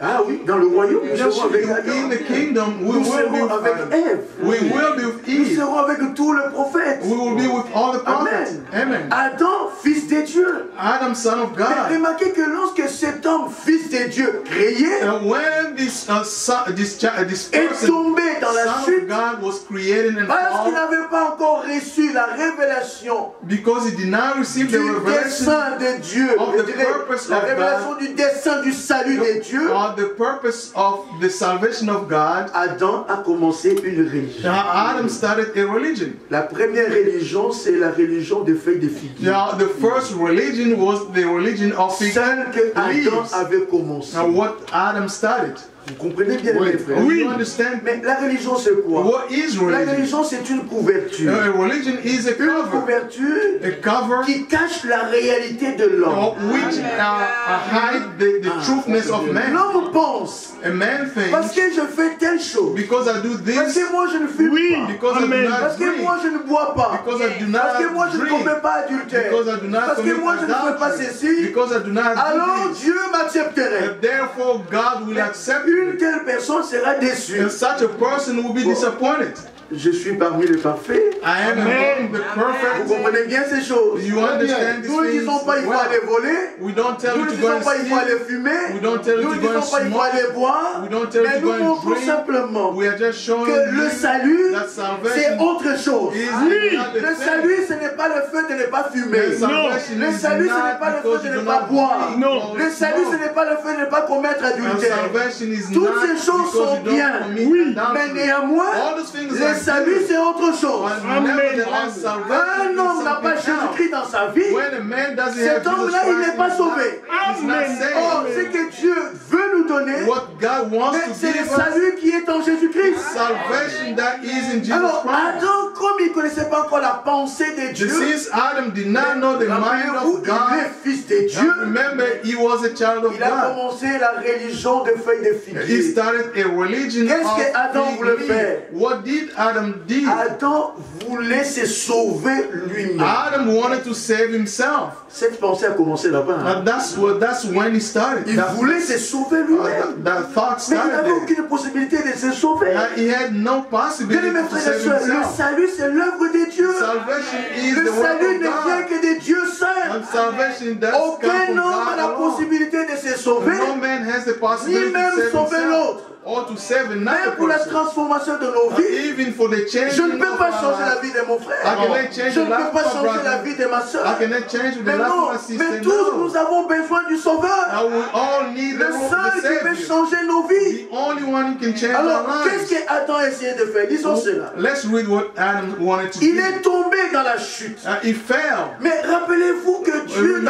Ah oui, dans le royaume, nous serons avec in Adam. the kingdom. We Nous will be serons avec with Ève. We will be with Nous Eve. serons avec tous les prophètes. We will be with all the prophets. Amen. Amen. Adam, fils de Dieu. Adam, son of Mais God. remarquez que lorsque cet homme, fils de Dieu, créé, And when this est person, tombé dans la son of chute, God, was created and parce qu'il fall, n'avait pas encore reçu la révélation because he did not receive the du revelation dessein de Dieu, of je the dirais, purpose la of révélation du dessein du salut de Dieu, or the purpose of the salvation of God, Adam a commencé une religion. Adam started a religion. La première religion, c'est la religion des feuilles de figues. Now, the first religion was the religion of fig Celle que Adam leaves. avait commencé. Now, what Adam started. Vous comprenez bien, mes frères? Do you understand? Mais la religion, c'est quoi? What is La religion? religion, c'est une couverture. A religion is a Une cover. couverture A cover qui cache la réalité de l'homme. which hide the truthness of man. L'homme pense, A man parce thinks, que je fais telle chose, because I do parce this, que moi je ne fume pas, because I do Amen. not parce que drink, moi je ne bois pas, because I do parce que moi not je ne drink, commets pas adultère, because I do not parce que commit moi je ne fais pas adultery, ceci, because I do not alors do this, Dieu m'accepterait. and therefore God will accept Une une telle personne sera déçue. And such a person will be disappointed. Je suis parmi les parfaits. I am among the perfect. Vous comprenez bien ces choses. You understand these Nous ne things? disons pas il faut aller voler. We don't tell Nous you ne to go disons and pas il faut aller steal. fumer. We don't tell you Nous ne to go and disons pas il faut smoke. aller boire. We don't tell you Mais to nous go and montrons drink. simplement We are just showing que le you salut, that c'est salvation autre chose. is Oui, another le thing. salut, ce n'est pas le fait de ne pas fumer. The salvation Le is salut, ce not n'est pas le because fait de you ne do pas not boire. drink or Le salut, ce smoke. n'est pas le fait de ne pas commettre And adultère. salvation is Toutes not ces choses because sont you don't bien. commit Oui, adultery. mais néanmoins, All those things le are salut, good. c'est autre chose. But nevertheless, salvation Un homme is n'a pas something else. Jésus-Christ dans sa vie. When a man doesn't have Cet Jesus homme-là, il n'est Christ pas in his sauvé. life, he's not Or, saved. ce que Dieu veut nous donner, What God wants mais to c'est le give us, salut qui est en Jésus-Christ. salvation that is in Jesus Alors, Christ. Adam, comme il ne connaissait pas encore la pensée de Dieu, Since Adam did not know the mind rappelez-vous, of il God, est fils de Dieu. and remember he was a child of Il a God. commencé la religion de feuilles de He figuier. started a religion Qu'est-ce que of Adam fig voulait leaf. faire? What did Adam do? Adam voulait se sauver lui-même. Adam wanted to save himself. Cette pensée a commencé là-bas. And that's when he started. Il voulait se sauver lui-même. That thought Mais il started n'avait there. aucune possibilité de se sauver. He had no possibility Bien-aimés to frères et save sœurs, le himself. salut c'est l'œuvre de Dieu. Salvation is Le the work salut of ne vient God. que de Dieu seul. And salvation does come Aucun from homme God n'a la alone. possibilité de se sauver, No man has the possibility ni même to save sauver himself l'autre. or to save Même another pour la person. transformation de nos vies, Even for the change je ne peux pas of changer our la life. vie de mon I frère. cannot change Je the ne life peux pas of my changer la brother. vie de ma soeur. I cannot change the Mais life non, of my sister. mais tous No. nous avons besoin du Sauveur. We all need Le the seul qui peut Savior. changer nos vies. The only one who can change Alors, our qu'est-ce lives. que Adam essayait de faire? Disons cela. Let's read what Adam wanted to Il do. est tombé dans la chute. He fell. Mais rappelez-vous que Dieu,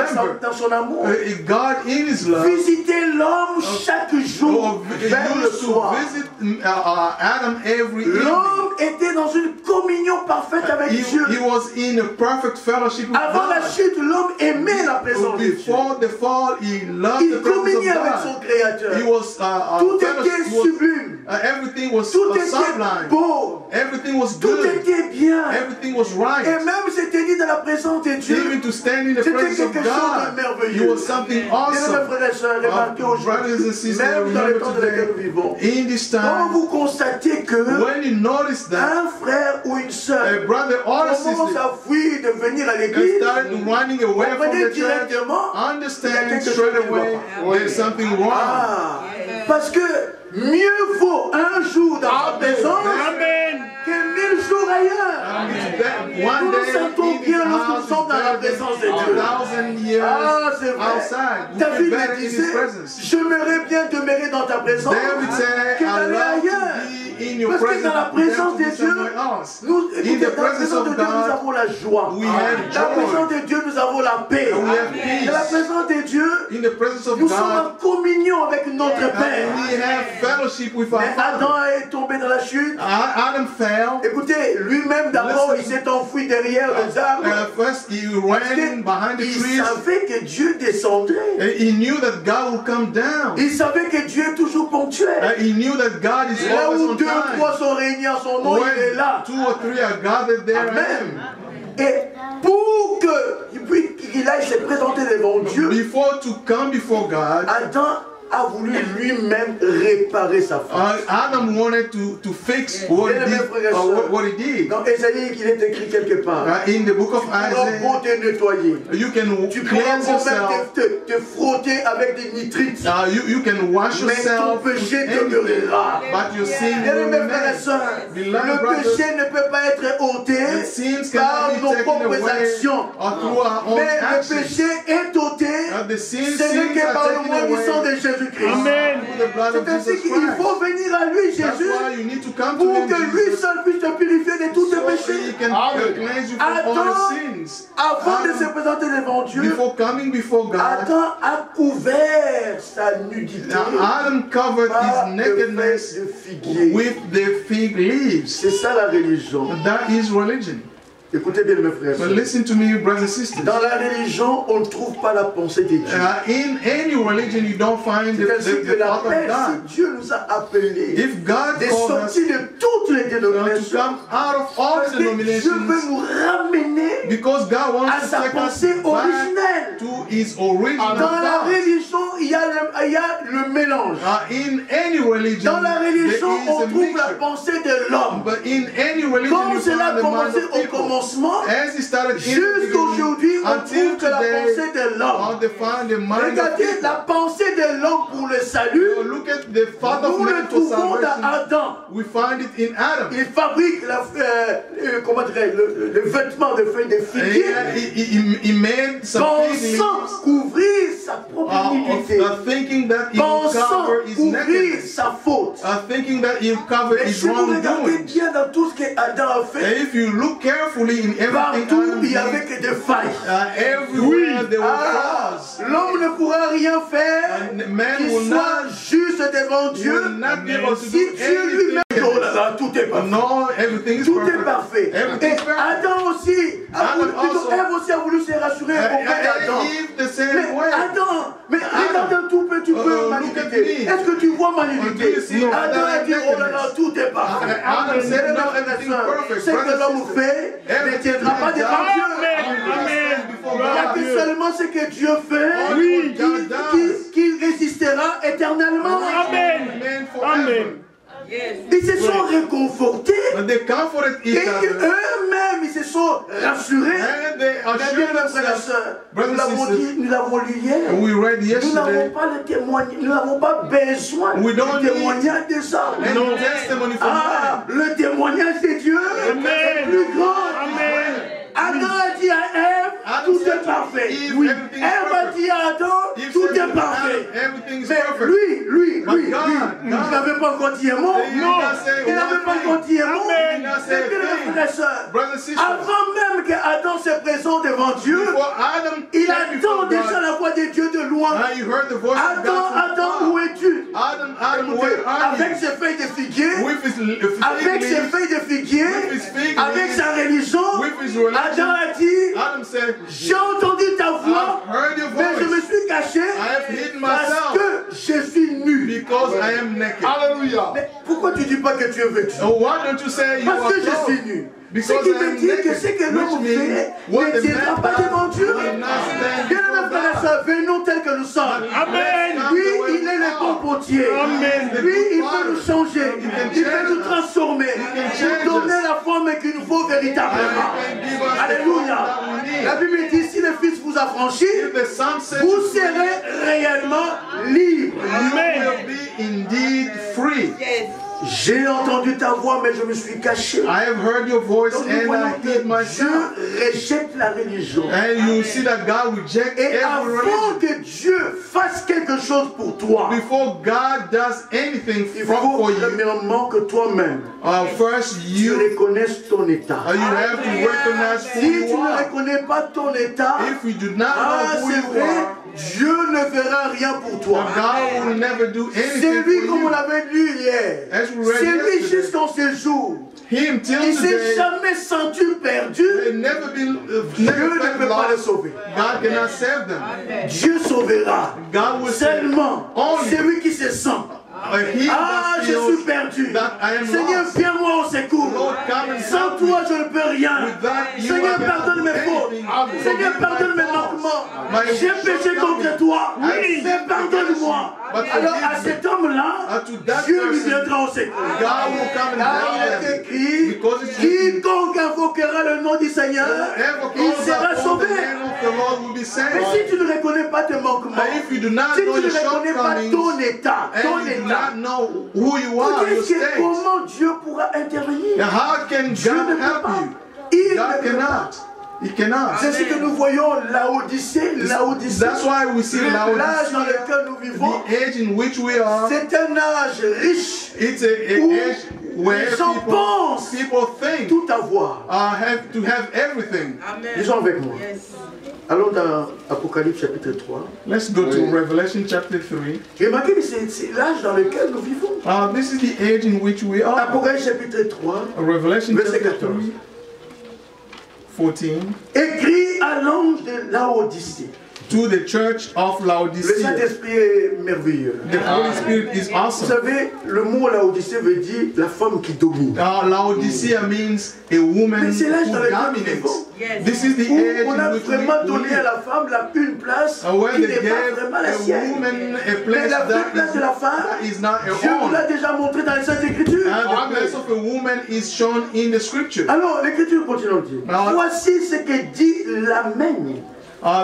dans son amour, God in His love visitait l'homme chaque jour vers le used to soir. visit Adam every evening. L'homme était dans une communion parfaite avec Dieu. He was in a perfect fellowship with Avant la God. chute, l'homme aimait la présence de Dieu. Before the fall, he loved Il the presence of communiait avec son God. Créateur. He was Tout était sublime. everything was Tout était sublime. beau. Everything was Tout good. était bien. Everything was Et right. même se tenir dans la présence de Dieu, Even to stand in the c'était presence of quelque chose God, de it merveilleux. was something Bien, mes awesome. frères et sœurs, remarquez Brothers and aujourd'hui, sisters, même dans le remember temps dans lequel nous today, vivons, in this quand time, vous constatez que when you notice that un frère ou une a sœur brother or a commence sister à fuir de venir à and l'église, start running away from comprenez the church, directement, understand quelque chose straight qui va away pas. there's something wrong. ah, parce que mieux vaut un jour dans sa présence que 1000 jours ailleurs. One Nous nous day sentons in bien his lorsque nous house sommes is dans la better présence than de Dieu. 1,000 years Ah, c'est vrai. outside. We David feel better me in his disait, presence. j'aimerais bien demeurer dans ta présence David said, que I d'aller love ailleurs. to be in your Parce que presence dans la than présence to de be Dieu, somewhere else. nous, In écoutez, the dans la presence présence de of Dieu, nous God, avons la joie. we have Dans la présence joy. de Dieu, nous avons la paix. And we have peace. Dans la présence de Dieu, In the presence of nous sommes God, en communion avec notre and Père. we have fellowship with our Mais Father. Adam est tombé dans la chute. Adam fell. Écoutez, lui-même d'abord, il Listen. s'est enfoui derrière les arbres. First, he ran behind the Il trees. savait que Dieu descendrait. And he knew that God would come down. Il savait que Dieu est toujours ponctuel. He knew that God is Et là always où on 2 ou time. 3 sont réunis en son nom, il est When là. 2 or 3 are gathered there, I Amen. am. Et pour qu'il aille se présenter devant Dieu, Before to come before God, Adam a voulu lui-même réparer sa face. Adam wanted to fix what he did. Dans Ésaïe, il est écrit quelque part. In the book of Tu pourras Isaiah, beau te nettoyer. you can Tu pourras cleanse beau yourself. même te frotter avec des nitrites. You can wash Mais ton yourself. péché anything, demeurera. but your sin Bien will mes frères et remain. sœurs, Beloved le brothers, péché ne peut pas être ôté the sins par cannot nos be taken propres away actions. or through our own Mais le actions. péché est ôté, The sins ce n'est que are par le taken moyen du away sang de Jésus-Christ. Amen. through the blood of C'est ainsi Jesus qu'il Christ. faut venir à lui, That's Jésus, why you need to come to pour him, que lui Jesus, seul puisse te purifier de tous tes so péchés. he can cleanse you from all Adam, your sins. avant de Adam, se présenter devant Dieu, Before coming before God, Adam a couvert sa nudité Adam covered par his le nakedness feuille de figuier. with the fig leaves. C'est ça la religion. That is religion. Écoutez bien mes frères et But sœurs. listen to me, brothers and sisters. Dans la religion, on ne trouve pas la pensée de Dieu. In any religion, you don't find C'est ainsi que the thought of l'appel, God. si Dieu nous a appelés If God de called us sortir de toutes les to dénominations, come out of all parce the que Dieu veut denominations, nous ramener because God à wants to sa take us pensée back originelle. to His original Dans la thought. religion, il il y a le mélange. Dans la religion, on trouve la pensée de l'homme. Comme cela a commencé au commencement, jusqu'aujourd'hui, on trouve que la pensée de l'homme. Regardez la pensée de l'homme pour le salut. Nous le trouvons dans Adam. Il fabrique le vêtement de feuilles de figuier, pensant couvrir sa propre nudité, pensant couvrir sa faute. Et si vous regardez bien dans tout ce que Adam a fait, partout il n'y avait que des failles. L'homme ne pourra rien faire qu'il soit juste devant Dieu si Dieu lui-même. Oh là là, tout est parfait. Tout est parfait. Et Adam aussi, Ève aussi a voulu se rassurer auprès d'Adam. Mais regarde un tout petit peu ma nudité. Est-ce que tu vois ma nudité? Adam a dit, oh là là, tout est parfait. Ce que l'homme fait ne tiendra pas devant Dieu. Il n'y a que seulement ce que Dieu fait qui résistera éternellement. Amen. Ils se sont réconfortés et eux-mêmes ils se sont rassurés. Nous l'avons lu hier. Nous n'avons pas le témoignage, nous n'avons pas besoin du témoignage des hommes. Le témoignage de Dieu est plus grand. Adam a dit à Ève, tout est parfait. Ève a dit à Adam, tout est parfait. Mais lui, il n'avait pas encore dit un mot. Il n'avait pas encore dit un mot. C'est bien, mes frères et sœurs. Avant même qu'Adam se présente devant Dieu, il attend déjà la voix de Dieu de loin. Adam, où es-tu? Avec ses feuilles de figuier, avec sa religion, Adam a dit, j'ai entendu ta voix, mais je me suis caché parce que je suis nu. Alléluia. Mais pourquoi tu ne dis pas que tu es vêtu? Parce que je suis nu. Ce qui veut dire que ce que l'homme fait ne tiendra pas devant Dieu. Bien mes frères et sœurs, venons tels que nous sommes. Amen. Lui, il est le bon potier. Amen. Lui, il peut nous changer. Il peut nous transformer. Nous donner la forme qu'il nous faut véritablement. Alléluia. La Bible dit, si le Fils vous affranchit, vous serez réellement libre. Amen. J'ai entendu ta voix, mais je me suis caché. I have heard your voice and I hid myself. Dieu rejette la religion. And you see that God rejects Et every avant religion. que Dieu fasse quelque chose pour toi, Before God does anything il for faut you, premièrement que toi-même first tu you reconnaisses ton état. have to recognize who Si tu you ne are. reconnais pas ton état, If you do not know who c'est you vrai, are, Dieu ne fera rien pour toi. God will never do C'est anything lui, for comme on you. l'avait lu hier, As we read c'est lui yesterday, jusqu'en ce jour. Him till Il ne s'est today, jamais senti perdu. they never been Dieu never ne felt peut pas les lost. sauver. God cannot save them. Dieu sauvera God will save seulement only celui qui se sent. he that Je suis feels perdu. that I am Seigneur, lost. viens-moi au secours. Lord, come and Sans help me. toi, je ne peux rien. Without you, Seigneur, I cannot pardonne do mes fautes. anything. Seigneur, Forgive pardonne my mes faults. manquements. My J'ai péché contre toi. Oui. Mais pardonne-moi. But Alors, forgive à me. cet homme-là, To that Dieu lui person, viendra au secours. God will come and Là, help il est them. écrit, Because it's written, quiconque invoquera le nom du Seigneur, whoever il calls sera upon sauvé. the name of the Lord will be Mais saved. si tu ne reconnais pas tes manquements, But if you do not si know tu ne your reconnais pas shortcomings, ton état, and you do not know who you are, your state, comment Dieu pourra intervenir? then how can Dieu ne God peut help pas. you? Il God ne peut pas. cannot. He cannot. C'est ce que nous voyons Laodicée. That's why we see L'âge dans Laodicea, lequel nous vivons, the age in which we are. c'est un âge riche It's an où age where les gens pensent people think tout avoir. have to have everything. Lisons avec moi. Allons dans Apocalypse chapitre 3. Let's go to Revelation chapter 3. Remarquez que c'est l'âge dans lequel nous vivons. This is the age in which we are. Apocalypse chapitre 3, Revelation verset chapter 14. 3, 14. Écrit à l'ange de Laodicée. to the church of Le Laodicea. Saint-Esprit est merveilleux. The Holy Spirit is Vous awesome. savez, le mot Laodicée veut dire la femme qui domine. Laodicea means a woman Mais c'est l'âge who dans lequel nous dominates. vivons. This is the Où age on a in which vraiment we donné à live. la femme une place Where qui they n'est pas gave vraiment la a sienne. woman a Mais place la vraie place de la that femme, is not her Dieu nous own. l'a déjà montré dans les Saintes Écritures. And the place of a woman is shown in the scripture. Alors, l'Écriture continue à dire. Voici ce que dit l'Amen.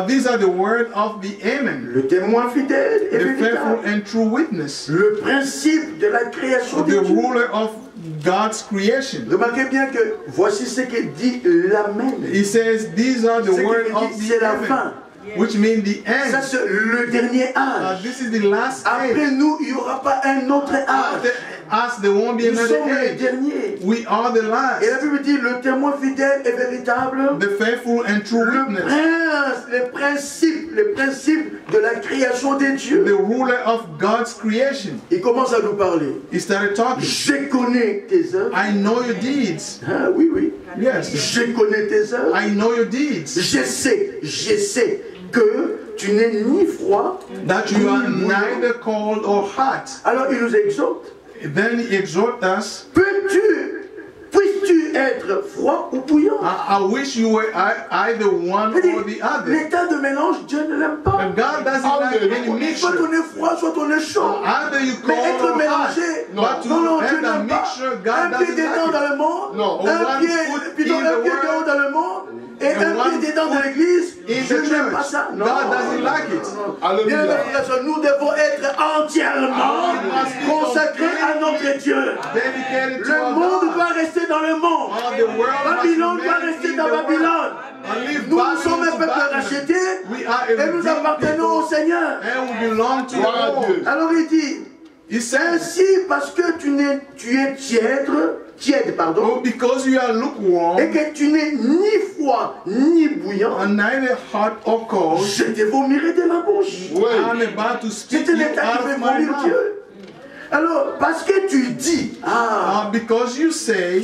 These are the words of the Amen, Le témoin fidèle et the faithful véritable. and true witness, Le principe de la création de the Dieu. ruler of God's creation. Remarquez bien que voici ce que dit l'Amen. He says these are the Ce qui words veut of dire c'est the la Amen, fin. which mean the Ça end. c'est le dernier âge. This is the last Après age. nous, il n'y aura pas un autre âge. As there won't be Nous another sommes les age. derniers. We are the Et la last, Bible dit le témoin fidèle et véritable. the faithful and true Le witness, prince, les principes de la création des dieux. the ruler of God's creation. Il commence à nous parler. He started talking. Je connais tes œuvres. I know your deeds. Ah, oui, oui. Yes. Je connais tes œuvres. I know your deeds. Je sais que tu n'es ni froid, That you are ni bouillant. neither cold or hot. Alors il nous exhorte. Then he exhorts us. Puisses-tu être froid ou bouillant? I wish you were either one or the other. L'état de mélange, Dieu ne l'aime pas. But God doesn't like any Soit mixture. on est froid, soit on est chaud. Either you Mais cold être or hot. mélangé, But to non, Dieu have the n'aime pas. mixture, God Un pied doesn't dedans like dans it. le monde, No, un one pied, foot plutôt in un the pied world, dehors dans le monde, et and un one pied dedans dans foot l'église. in Dieu the n'aime pas church. ça. Non. God doesn't like it. Bien, mes frères et sœurs, nous devons être entièrement consacrés à notre Dieu. Dedicated to Le our monde God. doit rester dans le monde. All the world Babylone must doit remain rester in dans the world. Babylone. And leave Nous Babylon sommes un to peuple Babylon. racheté We are a et nous redeemed appartenons au people, Seigneur. and we belong to the Lord. Alors il dit, He says, ainsi parce que tu es tiède, oh, because you are et lukewarm que tu n'es ni froid ni bouillant, and neither hot or cold, je te vomirai de ma bouche. I'm about to speak C'est un you état qui out fait of my vomir mouth. Dieu. Alors, parce que tu dis, Because you say,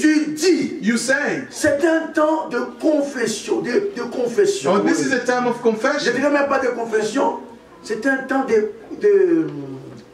c'est un temps de confession, de confession. oh, this is a time of Je confession. ne dirais même pas de confession, c'est un temps de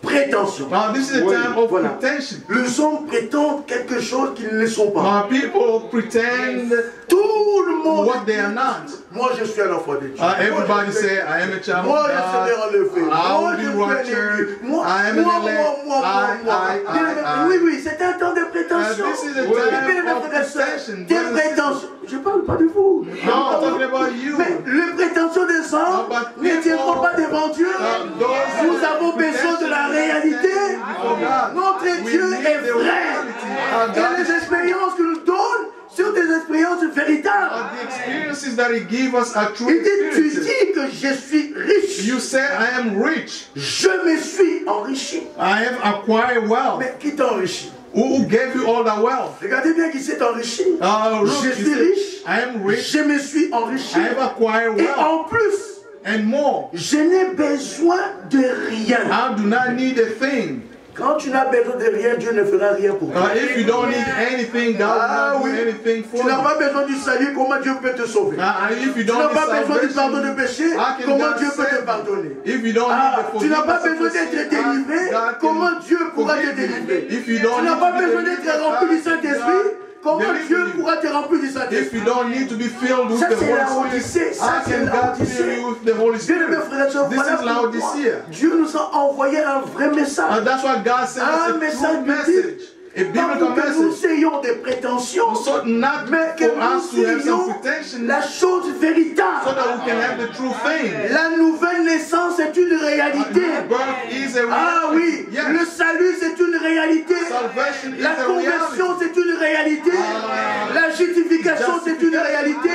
prétention. This is a time of Voilà. pretension. Les hommes prétendent quelque chose qu'ils ne sont pas. People pretend Tout le monde what dit, they are not. moi je suis un enfant de Dieu. Everybody say, I am a child of Moi je serai God. enlevé. I Moi will je be suis un raptured. élu. Moi, I am an elect. moi. I. Oui, oui, c'est un temps de prétention. This is a Et time bien, mes of frères et sœurs, pretension. des prétentions. Je ne parle pas de vous. No, I'm talking about you. Mais les prétentions des hommes But ne tiendront pas devant Dieu. those Nous avons besoin de la réalité. Notre Dieu est vrai. Et les expériences que nous donne sont des expériences véritables. The experiences that He gives us are true Il dit, tu experiences. dis que je suis riche. You say, I am rich. Je me suis enrichi. I have acquired wealth. Mais qui t'a enrichi? Who gave you all that wealth? Regardez bien qui s'est enrichi. Look, Je he suis said, riche. I am rich. Je me suis enrichi. I have acquired Et wealth en plus, and more. je n'ai besoin de rien. I do not need a thing. Quand tu n'as besoin de rien, Dieu ne fera rien pour toi. If you don't need anything, God will not do anything for Tu n'as you. pas besoin du salut, comment Dieu peut te sauver? If you Tu n'as don't pas besoin du need pardon de salvation, péché, how can comment God Dieu peut te save you? pardonner? If you don't need the Tu n'as pas forgiveness besoin of d'être sin, délivré, God can comment Dieu pourra te forgive you. délivrer? If you Tu don't n'as need pas to be besoin d'être delivered, rempli du God Saint-Esprit, comment deliver Dieu you. pourra te remplir du If you Saint-Esprit? don't need to be filled with Ça, the c'est Holy Laodicée. Spirit, Ça, how c'est can God Laodicée. fill you with the Holy Bien aimés Spirit? frères et sœurs, This voilà is pourquoi Laodicea. Dieu nous a envoyé un vrai message. And that's why God sent us Un a message true message, a Pas biblical pour que nous message. ayons des prétentions, So not mais que for us to nous have some ayons pretension, la chose so véritable. that we can have the true thing. La nouvelle naissance est une réalité. Birth is a reality. Ah oui, Yes. le salut c'est une réalité. Salvation is La a conversion reality. c'est une réalité. La justification c'est une réalité.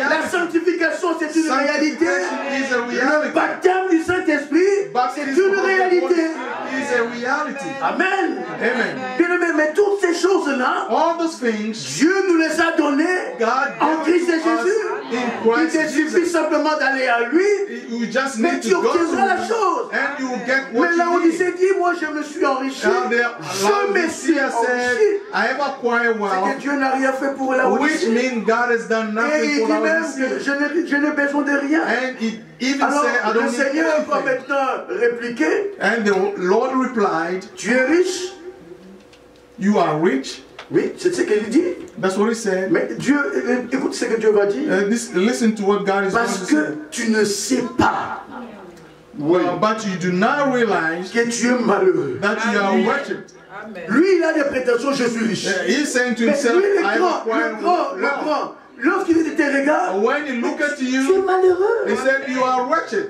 La sanctification c'est une réalité. Sanctification is a Le reality. baptême du Saint-Esprit c'est Baptism une of the Holy réalité. Spirit is a reality. Amen. Amen. Bien aimé, mais toutes ces choses-là, All those things Dieu nous les a données God en gave Christ to us Jésus. in Christ te suffit Jesus. simplement d'aller à lui, You just mais need tu to go to obtiendras la him chose. and you will get what Mais là, on you s'est need. dit, moi je me suis enrichi. Now there, Je me suis Laodicea said, enrichi. I have acquired C'est que wealth, Dieu n'a rien fait pour la which Odyssée. means God has done Et nothing il for dit même Laodicea. que je n'ai besoin de rien. And he even Alors, said, I le don't need Seigneur va anything. maintenant répliquer, And the Lord replied, tu es riche? you are rich. Oui, c'est ce qu'il dit. That's what he said. Mais Dieu, écoute ce que Dieu va dire. Listen to what God is going Parce to say. que tu ne sais pas But you do not realize que tu es malheureux. that you are wretched. Lui, il a des prétentions, je suis riche. He's saying to Mais himself, lui, I have acquired le wealth. grand, lorsqu'il te regarde, When he look at tu es you, malheureux. he said, you are wretched.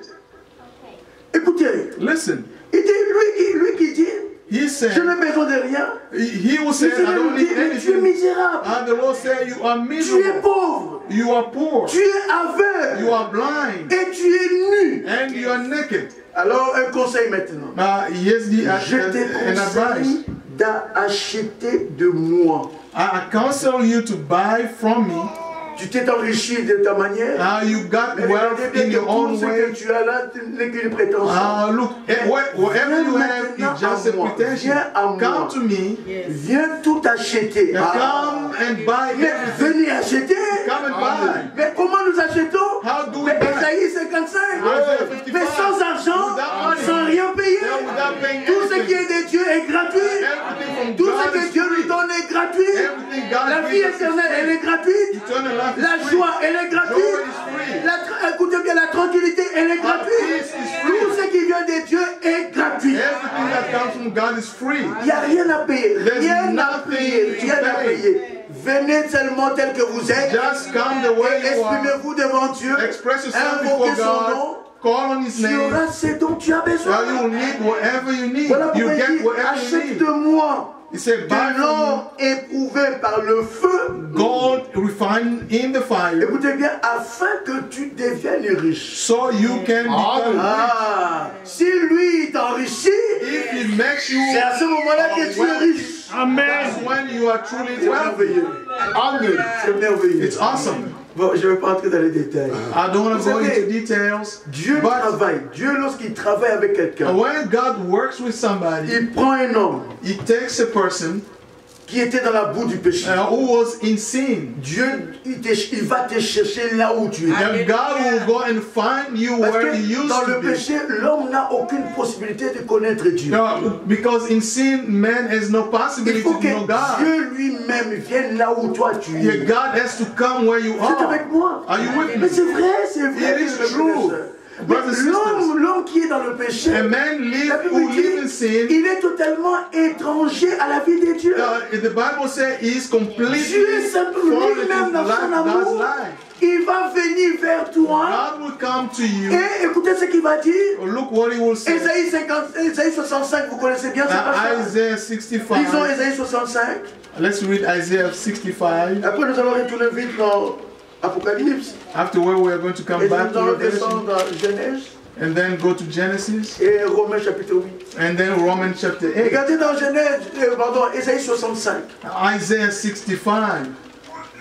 Écoutez, Listen, il dit, lui qui dit, he je said, n'ai besoin de rien. he will Le say, I Seigneur don't lui dit, need mais tu es anything. misérable. And the Lord said, you are Tu es miserable. pauvre. You are poor. Tu es aveugle. You are blind. Et tu es nu. And you are naked. Alors, un conseil maintenant. Yes, Je te an advice. conseille d'acheter de moi. I counsel you to buy from me. Tu t'es enrichi de ta manière. You got Mais wealth regardez bien in que your own tout ce que way. tu as là n'est qu'une prétention. Look, whatever you have is just a pretension. Viens à moi. Come to me. Viens tout acheter. Come and buy Mais everything. venez acheter. Come and buy. Mais comment nous achetons? How do we Mais buy? Esaïe 55. Isaiah 55. Mais sans argent, Without money. sans rien payer. Without paying Tout ce qui anything. est de Dieu est gratuit. Everything from Tout ce God que is Dieu nous free. donne est gratuit. Everything God La vie gives us is éternelle, elle free. est gratuite. Eternal life is La free. joie, elle est gratuite. Joy is free. Écoutez bien, la tranquillité, elle est gratuite. peace is free. Tout ce qui vient de Dieu est gratuit. Everything that comes from God is free. Il n'y a rien à payer. There's Rien à nothing payer. to Rien à pay. payer. Venez seulement tel que vous êtes. Just come the way Et you are. exprimez-vous devant Dieu. Express yourself Invoquez before son God. nom. Call on His Tu name. auras ce dont tu as besoin. Well, you will need whatever you need. Voilà You pourquoi il get dit, whatever you achète need. de moi He said, de buy from l'or éprouvé par le feu. gold refined in the fire, Écoutez bien, afin que tu deviennes riche. so you can become rich. Si lui t'enrichit, If He makes you c'est à ce moment-là que tu es riche. Amen. that's when you are truly C'est wealthy. merveilleux. Amen. C'est merveilleux. It's awesome. Bon, je ne vais pas entrer dans les détails. I don't want to Vous go savez, into details, Dieu but travaille. Dieu, lorsqu'il travaille avec quelqu'un, when God works with somebody, il prend un homme He takes a person qui était dans la boue du péché. who was in sin. Dieu, il va te chercher là où tu es. And God will go and find you Parce where He que used dans to le be. péché, l'homme n'a aucune possibilité de connaître Dieu. Because in sin, man has no Il possibility faut to que know God. Dieu lui-même vienne là où toi tu Yeah, es. God has to come where you Vous êtes are. avec moi? Are you with Mais me? c'est vrai, It is frères et true. sœurs. Brothers and sisters, L'homme qui est dans le péché, a man la Bible who live in dit, sin, il est totalement étranger à la vie de Dieu. the Bible says he is completely Dieu simplement foreign to lui-même dans son God's amour, life. il va venir vers toi God will come to you. et écoutez ce qu'il va dire. Look what He will say. Ésaïe 65, vous connaissez bien ce passage. Isaiah Lisons 65. Ésaïe 65. Let's read Isaiah 65. Après, nous allons retourner vite dans Apocalypse. After where we are going to come Et back nous to allons Revelation. descendre dans Genèse And then go to Genesis. et Romains chapitre 8. And then Romans chapter 8. Regardez dans Genèse, Ésaïe 65. Isaiah 65.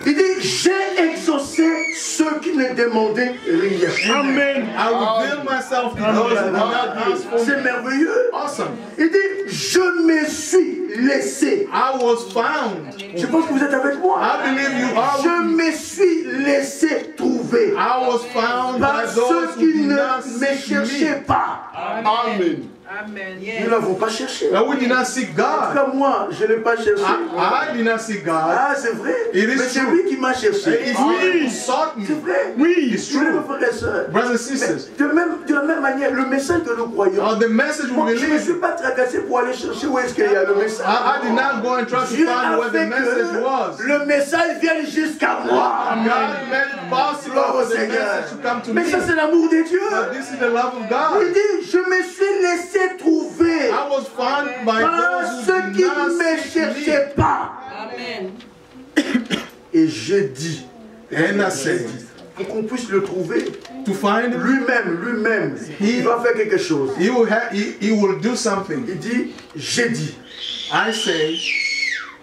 Il dit, j'ai exaucé ceux qui ne demandaient rien. Amen. I reveal myself to those who do not ask for C'est me. merveilleux. Awesome. Il dit, je me suis laissé. I was found. Je pense que vous êtes avec moi. I believe you are with Je me. me suis laissé trouver I was found by par those ceux who qui did ne not me seek cherchaient me. pas. Amen. Nous ne l'avons pas cherché. And we did not seek God. Comme moi, je ne l'ai pas cherché. I did not seek God. Ah, c'est vrai. It is Mais c'est true. lui qui m'a cherché. It's He who sought me. C'est vrai. Oui. It's Oui, true. mes frères et sœurs. Brothers and sisters, De la même manière, le message que nous croyons, the message we moi, je ne me believe, suis pas tracassé pour aller chercher où est-ce qu'il y a le message. I did not go and try to Dieu find a where the fait message was. que le message vienne jusqu'à moi. God made it possible Gloire au for the Seigneur. message to come to Mais me. ça, c'est l'amour de Dieu. But this is the love of Il God. dit, je me suis laissé trouver I was found by par those ceux who qui did not ne me seek me. cherchaient pas. Et je dis, And I said, pour qu'on puisse le trouver, to find him, lui-même, il va faire quelque chose. he will do something. Il dit, j'ai dit, I say,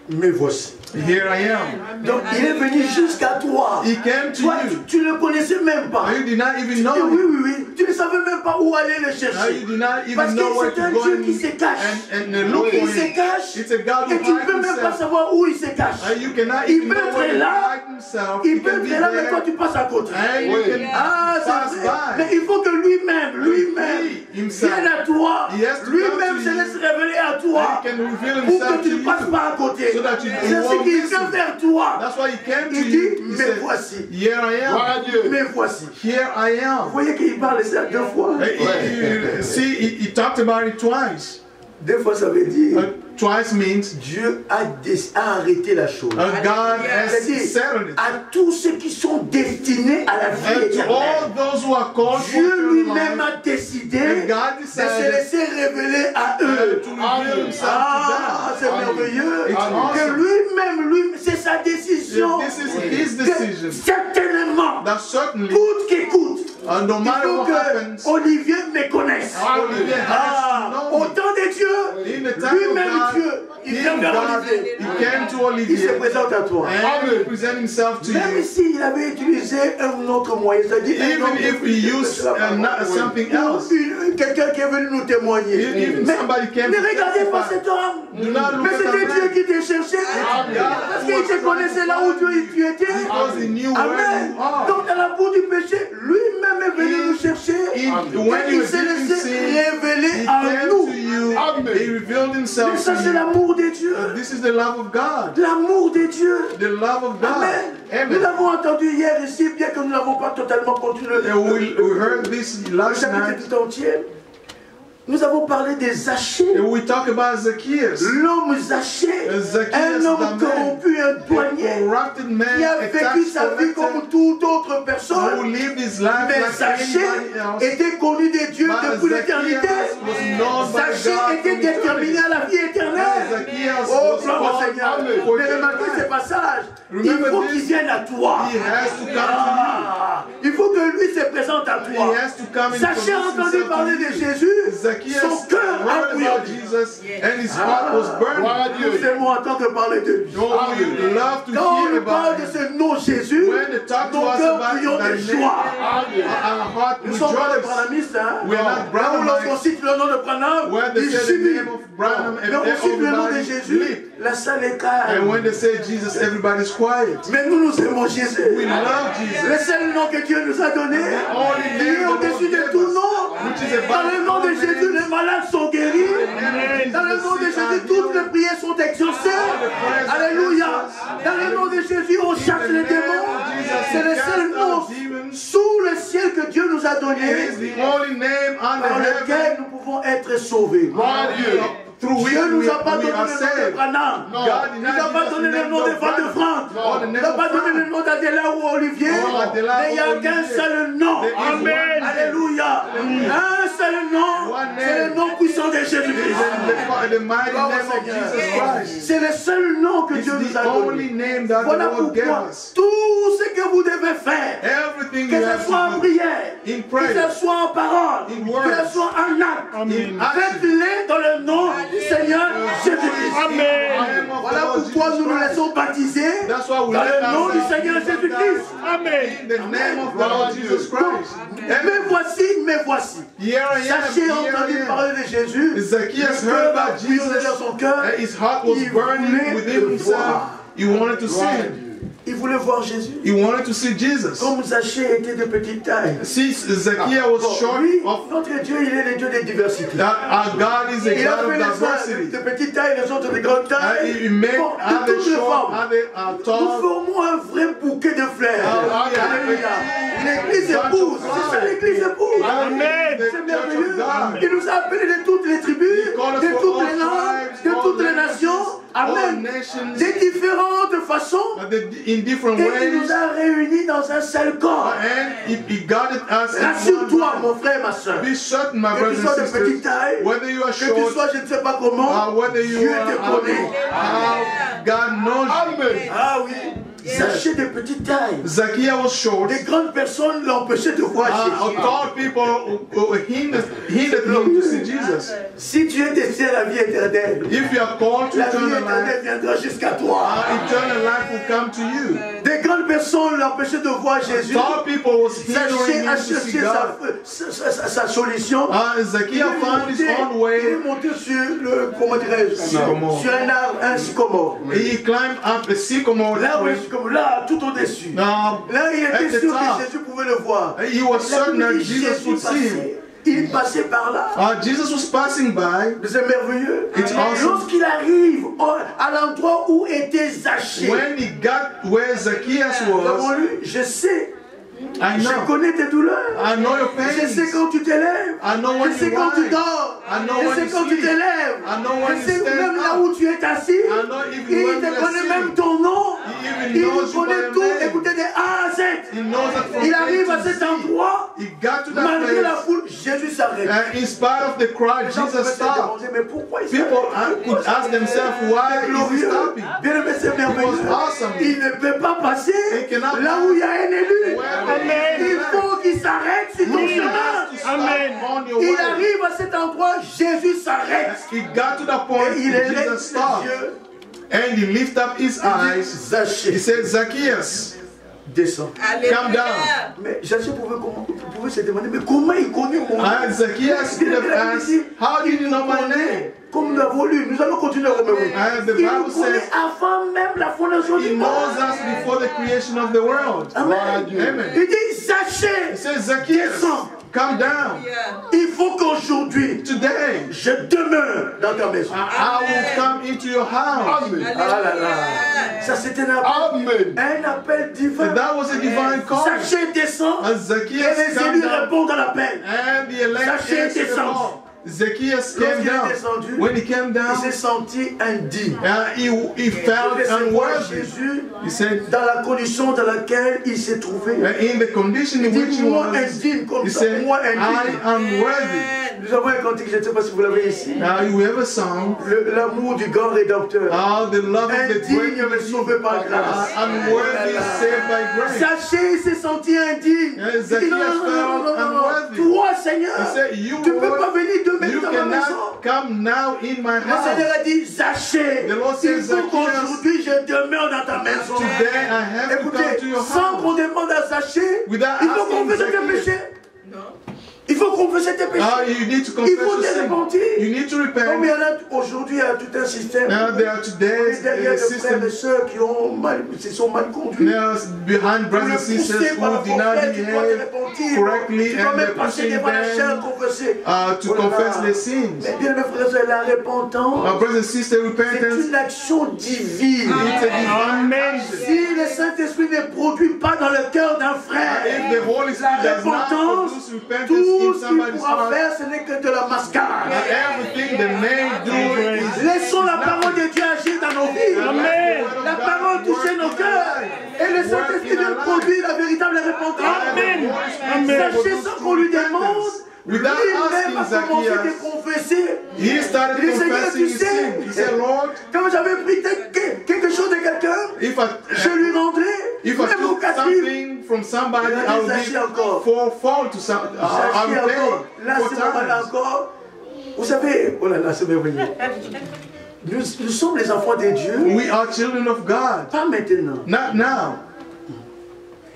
me voici. Here I am. Donc il est venu jusqu'à toi. He came to Toi, you. tu ne le connaissais même pas. You did not even know. Oui, oui, oui. Tu ne savais même pas où aller le chercher. You did not even Parce que know where c'est to un go Dieu qui se cache. and look for Il se him. cache. It's a God who Et tu ne hides peux même pas himself. savoir où il se cache. You cannot Il even peut know where être to là. hide himself. Il He peut can be être là, mais toi there. tu passes à côté. And you can Ah, pass c'est vrai. Mais by. il faut que lui-même himself. vienne à toi. He has to Lui-même come se to laisse you. révéler à toi. And he can reveal Pour himself que tu to ne passes you. pas à côté. So that you C'est ce won't qu'il miss vient it. vers toi. That's why he came to Il you. dit, He mais said, voici. here I am. Mais voici. Here I Vous am. voyez qu'il parle ça 2 fois. See, he talked about it twice. 2 fois, ça veut dire Twice means Dieu a arrêté la chose. God has C'est-à-dire, settled it. à tous ceux qui sont destinés à la vie And to éternelle, all those who are called for Dieu eternal lui-même life, a décidé and God de se decided laisser révéler à eux. to reveal himself Ah, to c'est them. merveilleux. It's Que awesome. lui-même, c'est sa décision. This is his Que decision. certainement, That certainly, coûte qu'il coûte, no il matter faut what happens, que Olivier me connaisse. Olivier has to Au know me. temps de Dieu, In the time lui-même of Dieu, God, il vient in vers God, Olivier. he came to Il se Olivier présente à toi. and he present himself to Même you. s'il avait utilisé un autre moyen, c'est-à-dire un Even autre if he used something else, quelqu'un qui est venu nous témoigner. even Mais somebody came ne to regardez pas testify. cet homme. Do not look Mais at c'était that Dieu man. qui t'a cherché. Parce qu'il te connaissait là où tu étais. Because he knew where Amen. you are. Donc dans la boue du péché, lui-même est venu nous chercher. When Et he il was s'est deep in laissé sin, révéler he à came nous. to you. He revealed Mais himself ça to c'est you. l'amour de Dieu. This is the love of God. L'amour de Dieu. The love of God. Amen. Nous Amen. l'avons entendu hier ici, bien que nous n'avons pas totalement continué. And we heard this Le last chapitre night. tout entier. Nous avons parlé des Zachée. And we talk about Zacchaeus. L'homme Zachée, Zacchaeus, un homme the man, corrompu, un a douanier, corrupted man, qui a a vécu tax sa vie collector, comme toute autre who personne. lived his life Mais like Zachée anybody else. était connu de Dieu But depuis l'éternité. Zacchaeus was known by Zachée God était from déterminé eternity. à la vie éternelle. Zacchaeus Oh, was gloire au called Seigneur. for Mais remarquez eternal ces life. passages. Il Remember faut this. qu'il vienne à toi. He has to come to Ah, il faut que lui se présente à you. toi. He has to come and Zachée a introduce entendu himself parler to de you. Jésus. Zacchaeus Son cœur a heard bouillonné. about Jesus and his heart was burning. Nous aimons entendre parler de lui. Oh, we love to Quand on hear nous parle about de him. ce nom Jésus, When they talk to nos us cœurs about bouillonnent thy de name, joie. our heart Nous ne sommes pas des rejoices. branhamistes, hein? We are not Là où Branhamites. lorsqu'on cite le nom de Branham, Where they ils say the jubilent. name of Branham and Mais on cite le nom de everybody Jésus, leap. la salle est And calme. when they say Jesus, everybody's quiet. Mais nous, nous aimons Jésus. We love Jesus. Le seul nom que Dieu nous a donné, qui est au-dessus de tout nom. Dans le nom de Jésus, les malades sont guéris. Dans le nom de Jésus, toutes les prières sont exaucées. Alléluia. Dans le nom de Jésus, on chasse les démons. C'est le seul nom sous le ciel que Dieu nous a It donné, is the only name under par lequel heaven nous pouvons être sauvés. through which Dieu ne we nous a pas donné are le nom de saved. Branham. God Il did ne nous a not pas give us donné the le name nom de of Van de Branham. Franck. Or the Il name n'a of pas donné Frank. le nom d'Adéla ou Olivier. Or Adela Mais il n'y a or qu'un Olivier. seul nom. There is Amen. one Alléluia. Un seul nom. One C'est le name. nom puissant de It is Jésus-Christ. the mighty Gloire au name of Seigneur. Jesus Christ. C'est le seul nom que It's Dieu nous the a only donné. name that Voilà the Lord gave pourquoi us. tout ce que vous devez faire, Everything que you ce have soit en to do prière, in que prayer, ce soit en parole, in que words, ce soit en acte, in action, faites-les dans le nom du Seigneur Jésus-Christ. Amen. Voilà pourquoi nous nous laissons baptiser That's why we dans let le nom du ourselves Seigneur be Jésus-Christ. Amen. in the name of the Lord Jesus Christ. Mais voici. Here I am, Zachée a here entendu I am. parler de Jésus. Zacchaeus Le heard cœur a about bouillonné Jesus, dans son cœur. and his heart was Il burning voulait within le himself. voir. He wanted to see him. Il voulait voir Jésus. He wanted to see Jesus. Comme Zachée était de petite taille. Since Zacchaeus was short Lui, of notre Dieu, il est le Dieu de diversité. that, our God is a Il a God fait of les uns diversity. de petite taille, les autres de grande taille. He made Bon, de other toutes les short, formes. other Nous tall. formons un vrai bouquet de fleurs. Hallelujah. Alléluia. L'église épouse. C'est ça l'église épouse. Amen. The C'est Church merveilleux. of God. Il nous a appelés de toutes les tribus, called us de for toutes all les langues, tribes, de all toutes les languages, nations. all Amen. nations, De différentes façons. in different Et il ways. nous a réunis dans un seul corps. And he gathered us in one Rassure-toi, body. mon frère, ma soeur. Be certain, my Que brothers tu sois and de petite sisters, taille, whether you are que tu short, sois je ne sais pas comment, whether you Dieu are te connaît. how God knows you. Ah oui. Zaché de petite taille. Zacchaeus was short. Des grandes personnes l'empêchaient de voir Jésus. Tall people hindered him to see Jesus. Si tu es destiné à la vie éternelle, If you are called to la vie eternal éternelle life, viendra jusqu'à toi. eternal life will come to you. Des grandes personnes l'empêchaient de voir Jésus. Tall people was hindering Zaché a him to see cherché God. sa solution. Zacchaeus found his own Il way. est monté sur le, comment dirais-je, Sycomore. sur un arbre, un sycomore. He climbed up a sycamore Là, tree. là, tout au-dessus. Là, il At était the sûr top. que Jésus pouvait le voir. He was certain that Jésus Jesus would see him. passait. Il passait par là. Jesus was passing by. C'est merveilleux. It's awesome. Lorsqu'il arrive à l'endroit où était Zaché, When he got where Zacchaeus nous avons was, lu, je sais. I Je know. connais tes douleurs. I know your Je sais pains. quand tu t'élèves. I know when Je sais you quand tu rise. dors. I know Je when sais you quand tu sleep. t'élèves. I know when Je you sais stand même là up. où tu es assis. I know even Il when te you are connaît même sitting. ton nom. He even Il knows you connaît by tout. name. Écoutez, de A à Z. He knows that from Il A arrive à to cet Z. endroit. He got to that Malgré la place. foule, Jésus s'arrête. And in spite of the crowd, Les gens Jesus pouvaient se stopped. demander, mais pourquoi il People s'arrête? could ask themselves, why is he Glorieux. stopping? Bien aimé, c'est merveilleux. It was awesome. Il ne peut pas passer He cannot là où il y a un élu. Amen. Il faut qu'il s'arrête sur ton chemin. Amen. On your Il way. arrive à cet endroit, Jésus s'arrête. He got to the point Et il where élève Jesus stopped. les yeux. And he lifted up his eyes. Zaché, He said, Zacchaeus, descend. come down. Mais Zaché pouvait se demander, mais comment il connaît mon nom? And Zacchaeus could have asked, how did you know my name? Comme nous l'avons lu, nous allons continuer à remémorer. And the Il Bible nous connaît says, avant même la fondation he du monde. knows us before the creation of the world. Amen. Amen. Il dit, Zaché, He says, Zacchaeus, descends. come down. Il faut qu'aujourd'hui, Today, je demeure dans ta maison. I will come into your house. Amen. Ah là là. Ça c'était Amen. un appel divin. That was a divine call. Zaché descend And et Zacchaeus les came élus down. répondent à l'appel. And the elect Zaché answered the descend. call. Zacchaeus came Lorsqu'il est down. descendu, When he came il down, s'est senti indigne. he felt Il recevoir unworthy. Jésus He said, dans la condition dans laquelle il s'est trouvé. in the condition in Il which dit, he moi was, indigne comme he ça, said, moi I indigne. am worthy. Nous avons un cantique, je ne sais pas si vous l'avez ici. Now, you ever sung, L'amour du grand rédempteur. the love of the Indigne great mais sauvé par grâce. unworthy, saved by grace. Zaché il s'est senti indigne. And Il dit non, non, non, non, non, non. unworthy. Toi, Seigneur, He said, you, tu ne peux Lord, pas venir de you mettre dans ma maison. cannot come now in my Le Seigneur house. a dit, Zaché, The Lord il says, faut Zacchaeus, qu'aujourd'hui je demeure dans ta maison. Today I have to come to Écoutez, your sans house. qu'on demande à Zaché, Without il faut asking confesser tes Zacchaeus. péchés. Il faut confesser tes péchés. You need to Il confess faut your te sin. repentir. You need to Comme il repent. y en a aujourd'hui, il y a tout un système. Now there are On today's est derrière des frères et system. sœurs qui se sont mal conduits. There's behind brothers and Poussé sisters par la who did not forfait, tu dois te behave repentir. correctly Tu dois and même they're passer pushing devant la chair them confesser. to confess their sins. Mais bien mes frères et sœurs, la repentance, Brothers and sisters, c'est repentance, une action divine. it's a divine action. Si le Saint-Esprit ne produit pas dans le cœur d'un frère If the Holy Spirit la does not repentance, produce repentance tout in ce qu'il somebody's pourra heart, faire, ce n'est que de la mascarade. everything the may do is Laissons la parole de Dieu agir dans nos vies. Amen. La parole toucher nos cœurs. Et le Saint-Esprit vient produire la véritable repentance. Amen. Amen. Sachez sans qu'on lui demande. Without Lui-même a asking commencé Zacchaeus, à confesser. he started Il dit, Seigneur, confessing tu his sin. sais, He said, Lord, quand j'avais pris quelque chose de quelqu'un, if je lui rendrai I même au took quatrième. something from somebody, Il a I dit, will Zacchaeus give encore. fourfold to some. I Zacchaeus will pay encore. Là, four ce moment-là times. encore. Vous savez, oh là là, c'est merveilleux. Nous sommes les enfants de Dieu. We are children of God. Pas maintenant. Not now.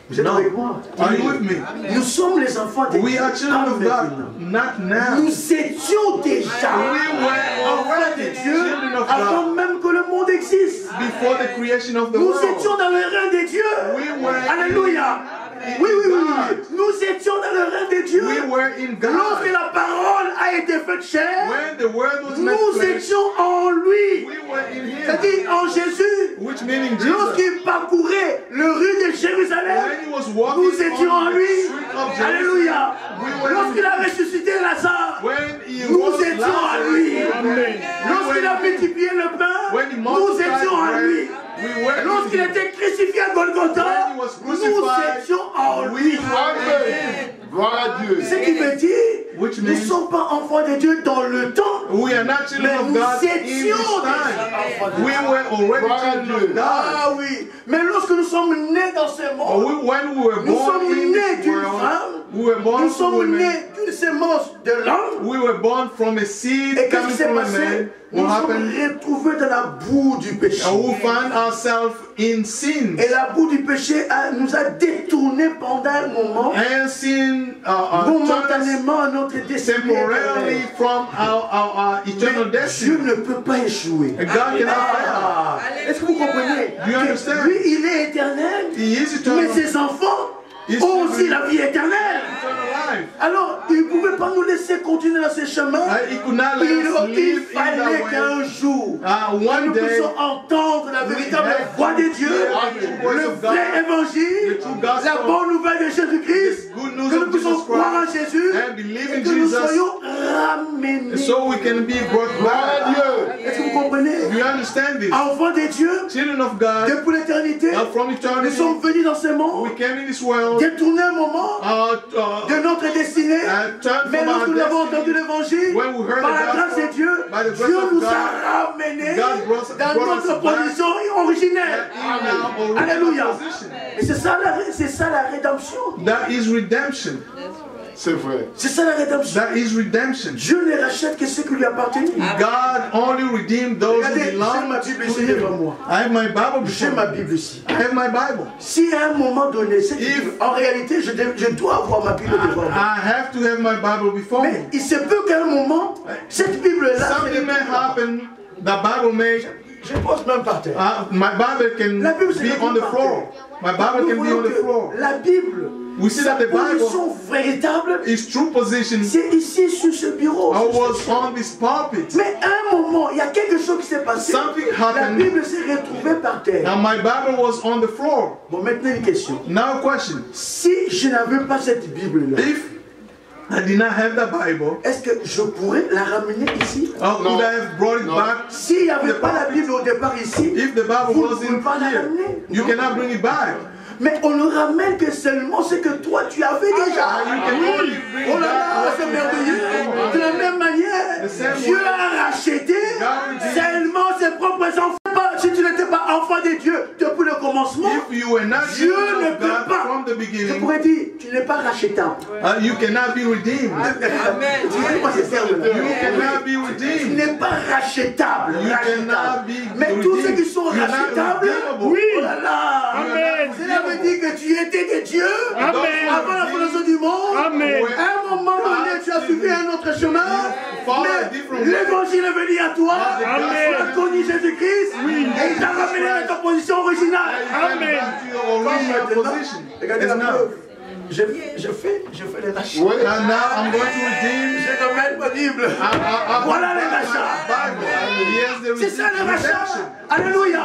Vous êtes avec moi? Are you with me? Nous sommes les enfants de We Dieu. are Pas children of maintenant. God. Not now. Nous étions déjà We were enfants de already Dieu children of avant God même que le monde existe. before the creation of the Nous world. étions dans le règne de Dieu. We were Alléluia. Oui, oui, oui, oui. Nous étions dans le règne de Dieu. We were in Lorsque God. la parole a été faite chair, When the word was made nous flesh, étions en lui. we were in Him. C'est-à-dire en Jésus. Which meaning Jesus. Lorsqu'il parcourait le rue de Jérusalem, When he was walking nous étions en on the lui. street of Jerusalem, Alléluia. we were in Lorsqu'il a him. ressuscité Lazare, When he nous rose étions en lui. Amen. Lorsqu'il a multiplié le pain, When he nous multiplied étions en bread, lui. we were in Lorsqu'il him. était crucifié à Golgotha, When he was nous crucified, étions en lui. Amen. Gloire à Dieu. Ce qui veut dire nous ne sommes pas enfants de Dieu dans le temps. We are not children of God in this time. We were already children of God. Ah oui, mais lorsque nous sommes nés dans ce monde, When we were nous born sommes in nés this d'une world, femme, we were born nous from sommes women. nés d'une sémence de l'homme. We were born from a seed Et qu'est-ce coming qui s'est from a passé? man. Nous What nous sommes happened? retrouvés dans la boue du péché. And we found ourselves in sin. Et la boue du péché nous a détournés pendant un moment, And sin turned momentanément à notre us destinée temporarily éternelle. from our eternal Mais Dieu destiny. ne peut pas échouer. And God cannot fail. Ah, est-ce que vous comprenez? Do you Que understand? lui, il est éternel, He is mais eternal. ses enfants He's ont aussi la vie éternelle. Eternal life. Alors, il ne pouvait pas nous laisser continuer dans ce chemin. He could not let us Il live in fallait that way. qu'un jour, One nous day, puissions entendre la véritable voix de Dieu, le vrai évangile, la bonne nouvelle de Jésus-Christ, good news que nous of puissions Jesus croire en Christ, Jésus and believe et in que nous Jesus, soyons ramenés. so we can be brought back. Est-ce que vous comprenez? Do you understand this? Enfants de Dieu, Children of God, depuis l'éternité, from nous eternity, sommes venus dans ce monde, we came in this world, détourner un moment de notre destinée. turned Mais from lorsque our nous avons destiny. entendu l'évangile, When we heard par the la grâce gospel, de Dieu, by the grace Dieu of nous God, a ramenés God brought dans us notre back position originelle. in our original Alléluia. position. Et c'est ça la rédemption. That is redemption. C'est vrai. C'est ça la rédemption. That is redemption. Dieu ne rachète que ceux qui lui appartiennent. God only redeemed those who Regardez, j'ai belong ma Bible to ici devant Him. moi. I have my Bible J'ai before ma me. Bible ici. I have my Bible. Si à un moment donné, en réalité, je dois avoir ma Bible devant moi. I have to have my Bible before Mais me. il se peut qu'à un moment, cette Bible-là, Something may happen. The Bible may. je pose même par terre. My Bible can La Bible, c'est be on the floor. My Bible Nous can be voyons on the que floor. la Bible, We see sa that the Bible, position véritable, its true position, c'est ici sur ce bureau. was on this pulpit. Mais à un moment, il y a quelque chose qui s'est passé. Something La happened. Bible s'est retrouvée par terre. And my Bible was on the floor. Bon, maintenant une question. Now a question. Si je n'avais pas cette Bible-là, If I did not have the Bible, est-ce que je pourrais la ramener ici? could I have brought it back? S'il n'y avait pas la Bible au départ ici, If the Bible vous ne pouvez wasn't pas la here, ramener. you cannot bring it back. Mais on ne ramène que seulement ce que toi tu avais déjà. You can only bring Oh là là, back c'est what you merveilleux. have. De la même manière, same Dieu way. a racheté God seulement ses propres enfants. Si tu n'étais pas enfant de Dieu depuis le commencement, If you were not Dieu children ne of peut God pas. from the Je beginning, pourrais dire, tu n'es pas rachetable. you cannot be redeemed. Tu connais pas ces termes-là? You cannot be Tu redeemed. n'es pas rachetable. You rachetable. cannot be Mais tous ceux redeemed. qui sont You're not rachetables, redeemable. oui, oh là là, Amen. cela veut dire que tu étais de Dieu Amen. avant la fondation du monde. Amen. À un moment donné, tu as suivi un autre chemin, mais l'évangile est venu à toi. Amen. Tu as connu Jésus-Christ et il t'a ramené à ta position originale. Amen. Back to your original position. Regardez It's la now. preuve. Je fais les rachats. And now I'm going to redeem. Je remets ma Bible. Voilà les rachats. Bible. Yes, C'est ça le rachat. Alléluia.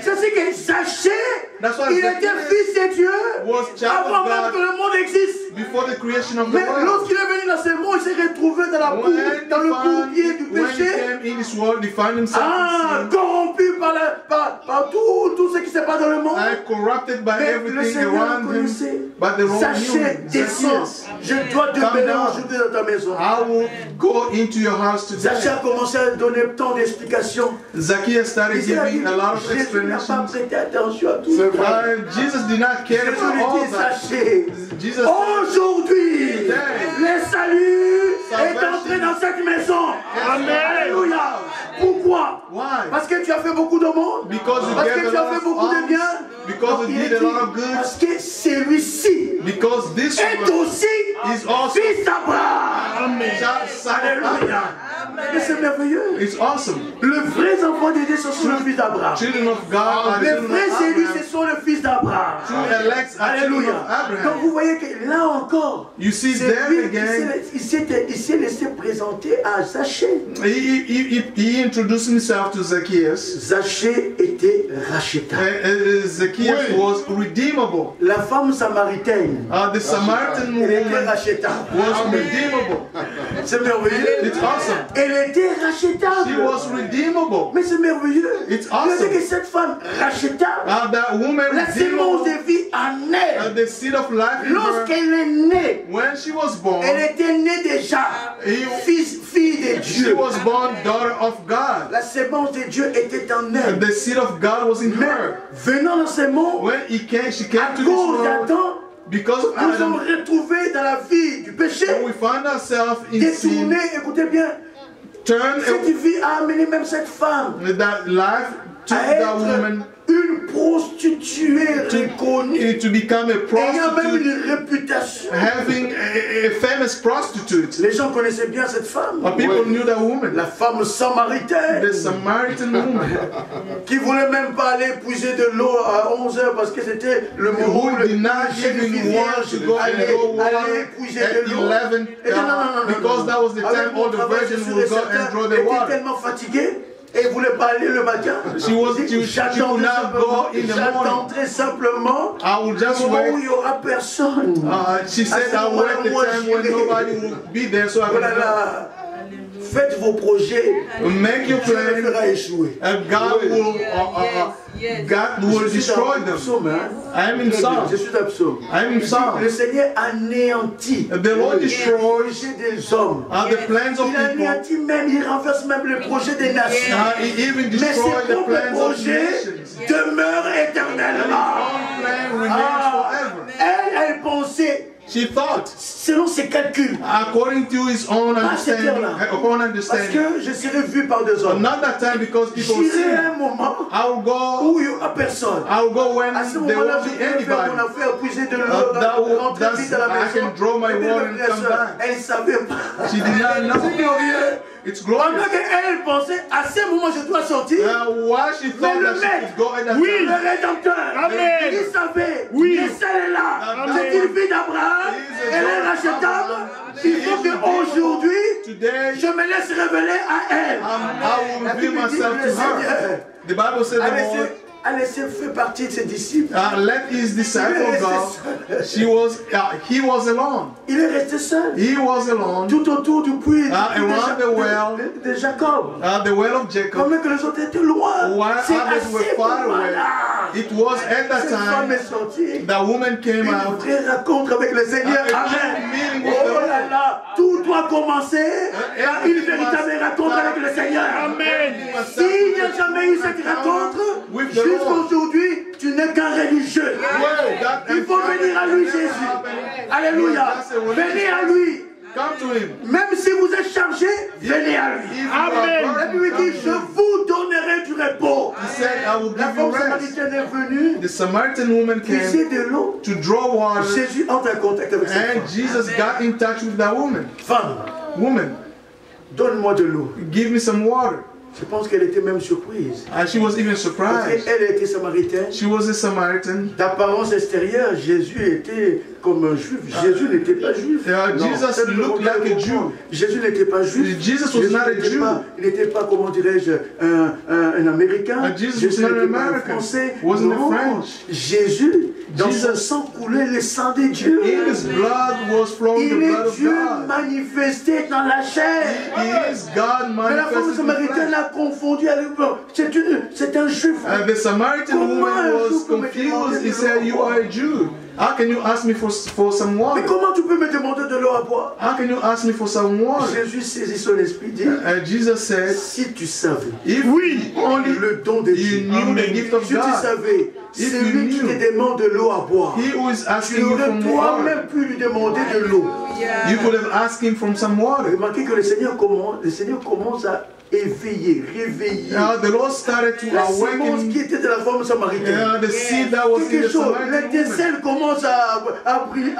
C'est ce que Zachée, il était fils de Dieu avant même que le monde existe. Before the creation of the Mais world. lorsqu'il est venu dans ce monde, il s'est retrouvé dans la boue, dans le bourbier du When he péché. came in this world, he found himself in sin. Corrompu par tout ce qui se passe dans le monde. Corrupted by Mais le everything Seigneur around him. reconnaissait. But the wrong Zachée, descends. Zacchaeus, Je dois te come bénir down. aujourd'hui dans ta maison. I will go into your house Zachée today. a commencé à donner tant d'explications. Zacchaeus started Il a dit, giving a lot of Jésus n'a pas explanations. prêté attention à tout. Jesus did not care Jésus for lui all dit, that. sachez, Jesus aujourd'hui, le salut est entré dans cette maison. Amen. Alléluia. Pourquoi? Why? Parce que tu as fait beaucoup de monde. Because you Parce gave que a tu as lot fait of beaucoup de alms. bien. Because Non, you il did a dit, lot of good. parce que celui-ci Because this est one aussi is also fils d'Abraham. Alléluia. Mais c'est merveilleux. It's awesome. Les vrais enfants de Dieu, ce sont les fils d'Abraham. Children of God are Les children vrais of élus, Abraham. ce sont les fils d'Abraham. True elects are children Alléluia. of Donc Abraham. vous voyez que là encore, You see c'est them lui again. qui s'est laissé présenter à Zachée. He introduced himself to Zacchaeus. Zachée était rachetable. Zacchaeus was redeemable. La femme samaritaine, The Samaritan elle était woman rachetable. was redeemable. C'est merveilleux. It's awesome. Et Elle était rachetable. She was redeemable. Mais c'est merveilleux. It's Il awesome. que cette femme rachetable, That woman la sémence de vie en elle, the seed of life in her, lorsqu'elle est née, when she was born, elle était née déjà fille de she Dieu. was born daughter of God. La sémence de Dieu était en elle. The seed of God was in her. Venant dans ce monde, When she came à to this cause world, d'Adam, because of nous sommes Adam, retrouvés dans la vie du péché, we find ourselves in sin, détournés, écoutez bien, turn cette vie a amené même cette femme that life to à that être woman une prostituée reconnue, to become a ayant même prostitute, une réputation. having a famous prostitute. Les gens connaissaient bien cette femme. People knew that woman, La femme samaritaine, the Samaritan woman, qui voulait même pas aller puiser de l'eau à 11 h parce que c'était le moment où who did not even want to go and go water puiser at de l'eau. 11 because that was the time all the virgins would go and draw the Elle était water. tellement fatiguée et elle voulait pas aller le matin. She could not go in the morning. J'attendrai simplement I will just au moment où wait. il n'y aura personne. She said, I'll wait the time when nobody will be there so I Oh là can go. là. Faites vos projets. Make your Dieu les plan fera échouer. and God will destroy them. I am in Psalm. Je suis dans Psaume. I am in Psalm. Le Seigneur anéantit The Lord les destroys projets des hommes. the plans of Il people. anéantit même, il renverse même les projets des nations. He even Mais destroys ses the propres plans of projets nations. demeurent éternellement. His plan remains forever. Elle pensait, She thought, selon ses calculs, according to his own understanding, parce que je serai vu par deux hommes. not that time because people J'irai see. à un moment I will go. où il n'y aura personne. I will go when À ce there moment-là, won't je be vais faire anybody. mon affaire, puiser de l'eau, rentrer vite à la I maison. can draw my Et puis, water mes and frères et come sœurs, back. elle ne savait pas. She did not know. C'est glorieux. It's Pendant glorious. qu'elle pensait, à ce moment, je dois sortir. Why she thought le that she maître, could go at that oui, time. Le Rédempteur, Amen. il savait Oui. que celle-là, Amen. c'est une fille d'Abraham, elle est rachetable. Il faut qu'aujourd'hui, Today, je me laisse révéler à elle. I will La reveal Bible dit myself que le to her. Seigneur The Bible said the Lord a laissé fait partie de ses disciples. let his disciple go. He was alone. Il est resté seul. He was alone. Tout autour du puits Around the well. de Jacob. The well of Jacob. Comme que les autres étaient loin. While C'est others were assez far pour away. là. It was at that Cette femme time est sortie. the woman came Une out. vraie rencontre avec le Seigneur. A Amen. meeting with the Oh là Lord. là, tout doit commencer par une véritable rencontre avec le Seigneur. Amen. S'il n'y a jamais eu cette rencontre, jusqu'aujourd'hui, tu n'es qu'un religieux. Il faut venir à lui, Jésus. Alléluia. Venez à lui. Come to him. Même si vous êtes chargé, venez à lui. Amen. La Bible dit, je vous donnerai du repos. He said, I will La give you femme rest. samaritaine est venue The Samaritan woman puiser came de l'eau. to draw water, Jésus entre en contact avec cette and femme. Jesus got in touch with that woman. Femme, Woman, donne-moi de l'eau. give me some water. Je pense qu'elle était même surprise. And she was even Parce surprised. qu'elle était samaritaine. She was a Samaritan. D'apparence extérieure, Jésus était comme un juif. Jésus n'était pas juif. Non, Jesus ça, nous looked devons like a bien Jew. comprendre. Jésus n'était pas juif. Jesus was not a Jew. Il n'était pas, comment dirais-je, un Américain. Jesus Jésus was not n'était pas un American. Français. Wasn't a Non. French. Jésus, dans son Jesus- sang coulait le sang de Dieu. In his blood was flowing the Il blood est of Dieu God. manifesté dans la chair. He is God Mais la femme manifested in samaritaine flesh. l'a confondu avec c'est un juif. And the Samaritan woman was confused. He said, "You are a Jew. How can you ask me for some Mais water? comment tu peux me demander de l'eau à boire? How can you ask me for some water?" Jésus saisit son esprit, dit, And Jesus said, si tu savais "If only le don de you Dieu, knew the gift of si tu God, savais, If celui you qui knew. te demande de l'eau à boire, he who is tu asking you aurais from water, toi-même pu lui demander de l'eau. you could have asked him from some water." Remarquez que le Seigneur commence à éveiller, réveiller The Lord started to la sémence awaken qui était de la femme samaritaine. the seed that was in Quelque the chose, Samaritan woman. l'étincelle commence à briller,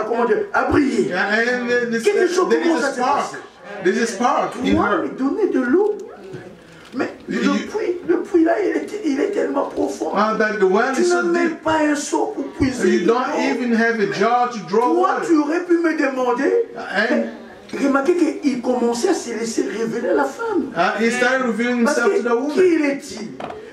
comment dire, à briller. And Quelque chose there commence is à a se spark. passer. There's a spark in Moi, her. lui donner de l'eau. Mais le puits là, il est tellement profond. That the well Tu is n'as so même deep. pas un seau pour puiser. You de don't l'eau. even have a jar to draw Toi, water. tu aurais pu me demander. And Remarquez qu'il commençait à se laisser révéler à la femme. he started revealing Parce himself to the que woman. qui est-il?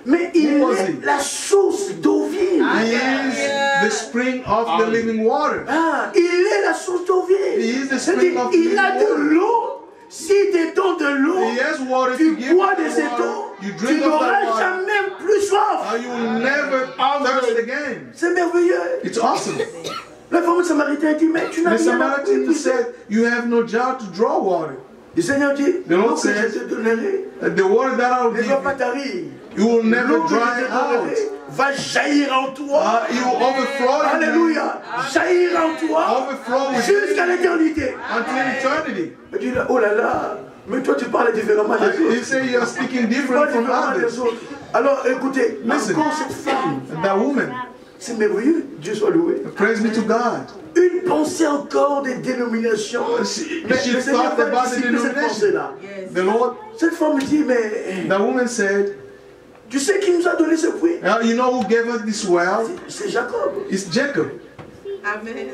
Mais il Who was est he? la source d'eau vive. He is the spring of the living water. Ah, il est la source d'eau vive. He is the C'est-à-dire, spring of il living a de water. l'eau si des dons de l'eau, tu bois de ces eaux, tu n'auras jamais plus soif. C'est merveilleux. It's awesome. La femme samaritaine dit, mais tu n'as The rien à Samaritan said, you have no jar to draw water. Le Seigneur dit, l'eau que says, je te donnerai the water that I will ne give va pas tarir. you will never L'eau que je dry te donnerai out. va jaillir en toi. It will overflow in you Alléluia. Jaillir en toi Overflow with jusqu'à l'éternité. until eternity. Il dit, oh là là, mais toi tu parles différemment des He autres. said you are speaking Tu different parles from différemment others. des autres. Alors écoutez, Listen. encore cette femme, That woman, c'est merveilleux, Dieu soit loué. praise be to God. Une pensée encore des dénominations. She Mais le Seigneur thought va about the dissiper cette denomination. pensée-là. The Lord, Cette femme dit, mais the woman said, tu sais qui nous a donné ce fruit? you know who gave us this well? C'est Jacob. It's Jacob. Amen.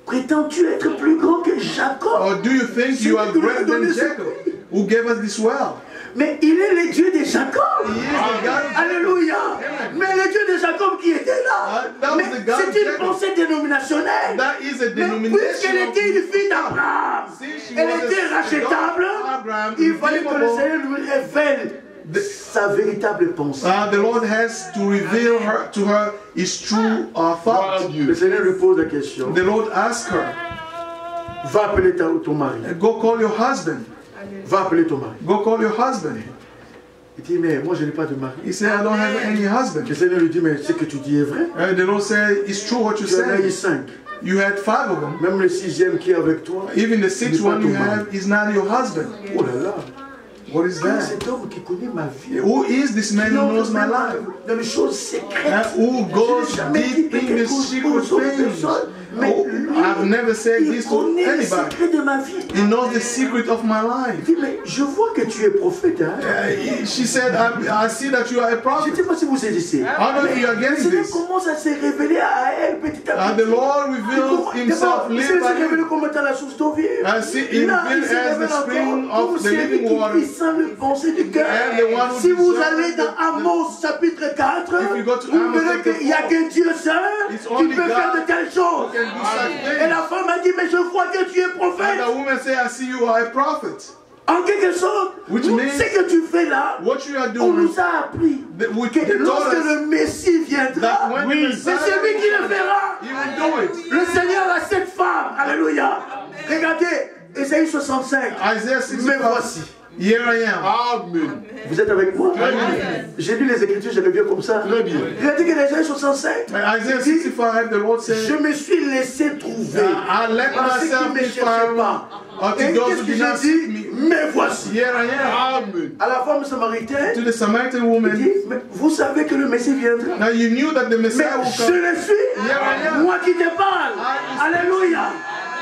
Prétends-tu être plus grand que Jacob? Or do you think you are greater than Jacob, who gave us this well? Mais il est le Dieu de Jacob. He is the God of Alléluia. Amen. Mais le Dieu de Jacob qui était là, that was mais the God c'est of une Jacob. pensée dénominationnelle. That is a Mais denomination. puisqu'elle était une fille d'Abraham, Since she elle was était a rachetable, daughter of Abraham, il fallait que le redeemable. Seigneur lui révèle sa véritable pensée. The Lord has to reveal to her his true thought. Le Seigneur lui pose la question. The Lord asked her, Va appeler ton mari. go call your husband. Va appeler ton mari. Go call your husband. Il dit, mais moi je n'ai pas de mari. He said, I don't have any husband. Le Seigneur lui dit, mais ce que tu dis est vrai. And the Lord said, it's true what you Tu en as eu say. 5. You had 5 of them. Même le 6e qui est avec toi. Even the 6th n'est pas one you ton mari. have is not your husband. Oh là là. What is Quel est that? cet homme qui connaît ma vie? Who is this man Qui who entre knows my même life? dans les choses secrètes. Who Je goes n'ai jamais dit deep in quelque the chose secret aux autres things? personnes. Mais Oh, lui, I've never said il this to connaît les anybody. secrets de ma vie. He knows the secret of my Il life. dit, mais je vois que tu es prophète. Hein? She said, I see that you are a Je ne prophet. sais pas si vous saisissez. I don't know if you are Le getting Seigneur this. commence à se révéler à elle petit à And petit. the Lord reveals himself D'abord, le little Seigneur s'est by révélé little. comme étant la source d'eau vive. He Là, il revealed se as révèle the spring encore comme of the celui living qui water. puissant le pensée du cœur. And the one who Si vous discerns allez dans Amos chapitre 4, If you go to vous Amos verrez chapter qu'il n'y a 4, qu'un Dieu seul it's qui only peut faire God de telles choses. who can do such Et things. la femme a dit, mais je vois que tu es And prophète. the woman said, I see you are a prophet. En quelque sorte, Which means ce que tu fais là, what you are on doing, nous a appris we que told lorsque us le Messie viendra, that when the c'est Messiah celui qui le will fera. do it. Le Seigneur a cette femme. Alléluia. Regardez, Ésaïe 65. Isaiah Me 65. voici. Here I am. Amen. Vous êtes avec moi? Très bien. J'ai lu les Écritures, je le viens comme ça. Très bien. Regardez que Ésaïe 65. Isaiah 65, the Lord Je said, me suis laissé trouver I let par ceux qui myself ne me be cherchaient found pas. unto Et those qu'est-ce who que did not j'ai seek dit? me. Me voici. Here I am. Amen. À la femme samaritaine, To the Samaritan il woman, dit, mais vous savez que le Messie viendra. now you knew that the Mais Messiah will je come. le suis. Here I am. Moi qui te parle. Alléluia.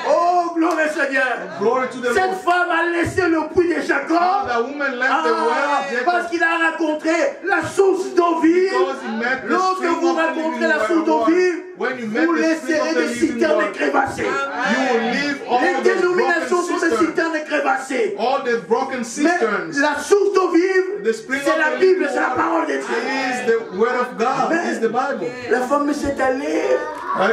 Oh, gloire au Seigneur. Glory to the Cette Lord. femme a laissé le puits de Jacob. Now the woman left the well of Jacob Parce qu'il a rencontré la source d'eau vive. because he met the Lorsque spring vous of the rencontrez living la source d'eau water. vive, When you met vous the spring laisserez of the des living citernes water, crévassées. you will leave all Les the dénominations broken sont des cisterns. citernes crévassées. All the broken Mais cisterns. la source d'eau vive, The spring c'est of la the Bible, living c'est la water parole de Dieu. is the word of God, Amen. is the Bible. La femme s'est allée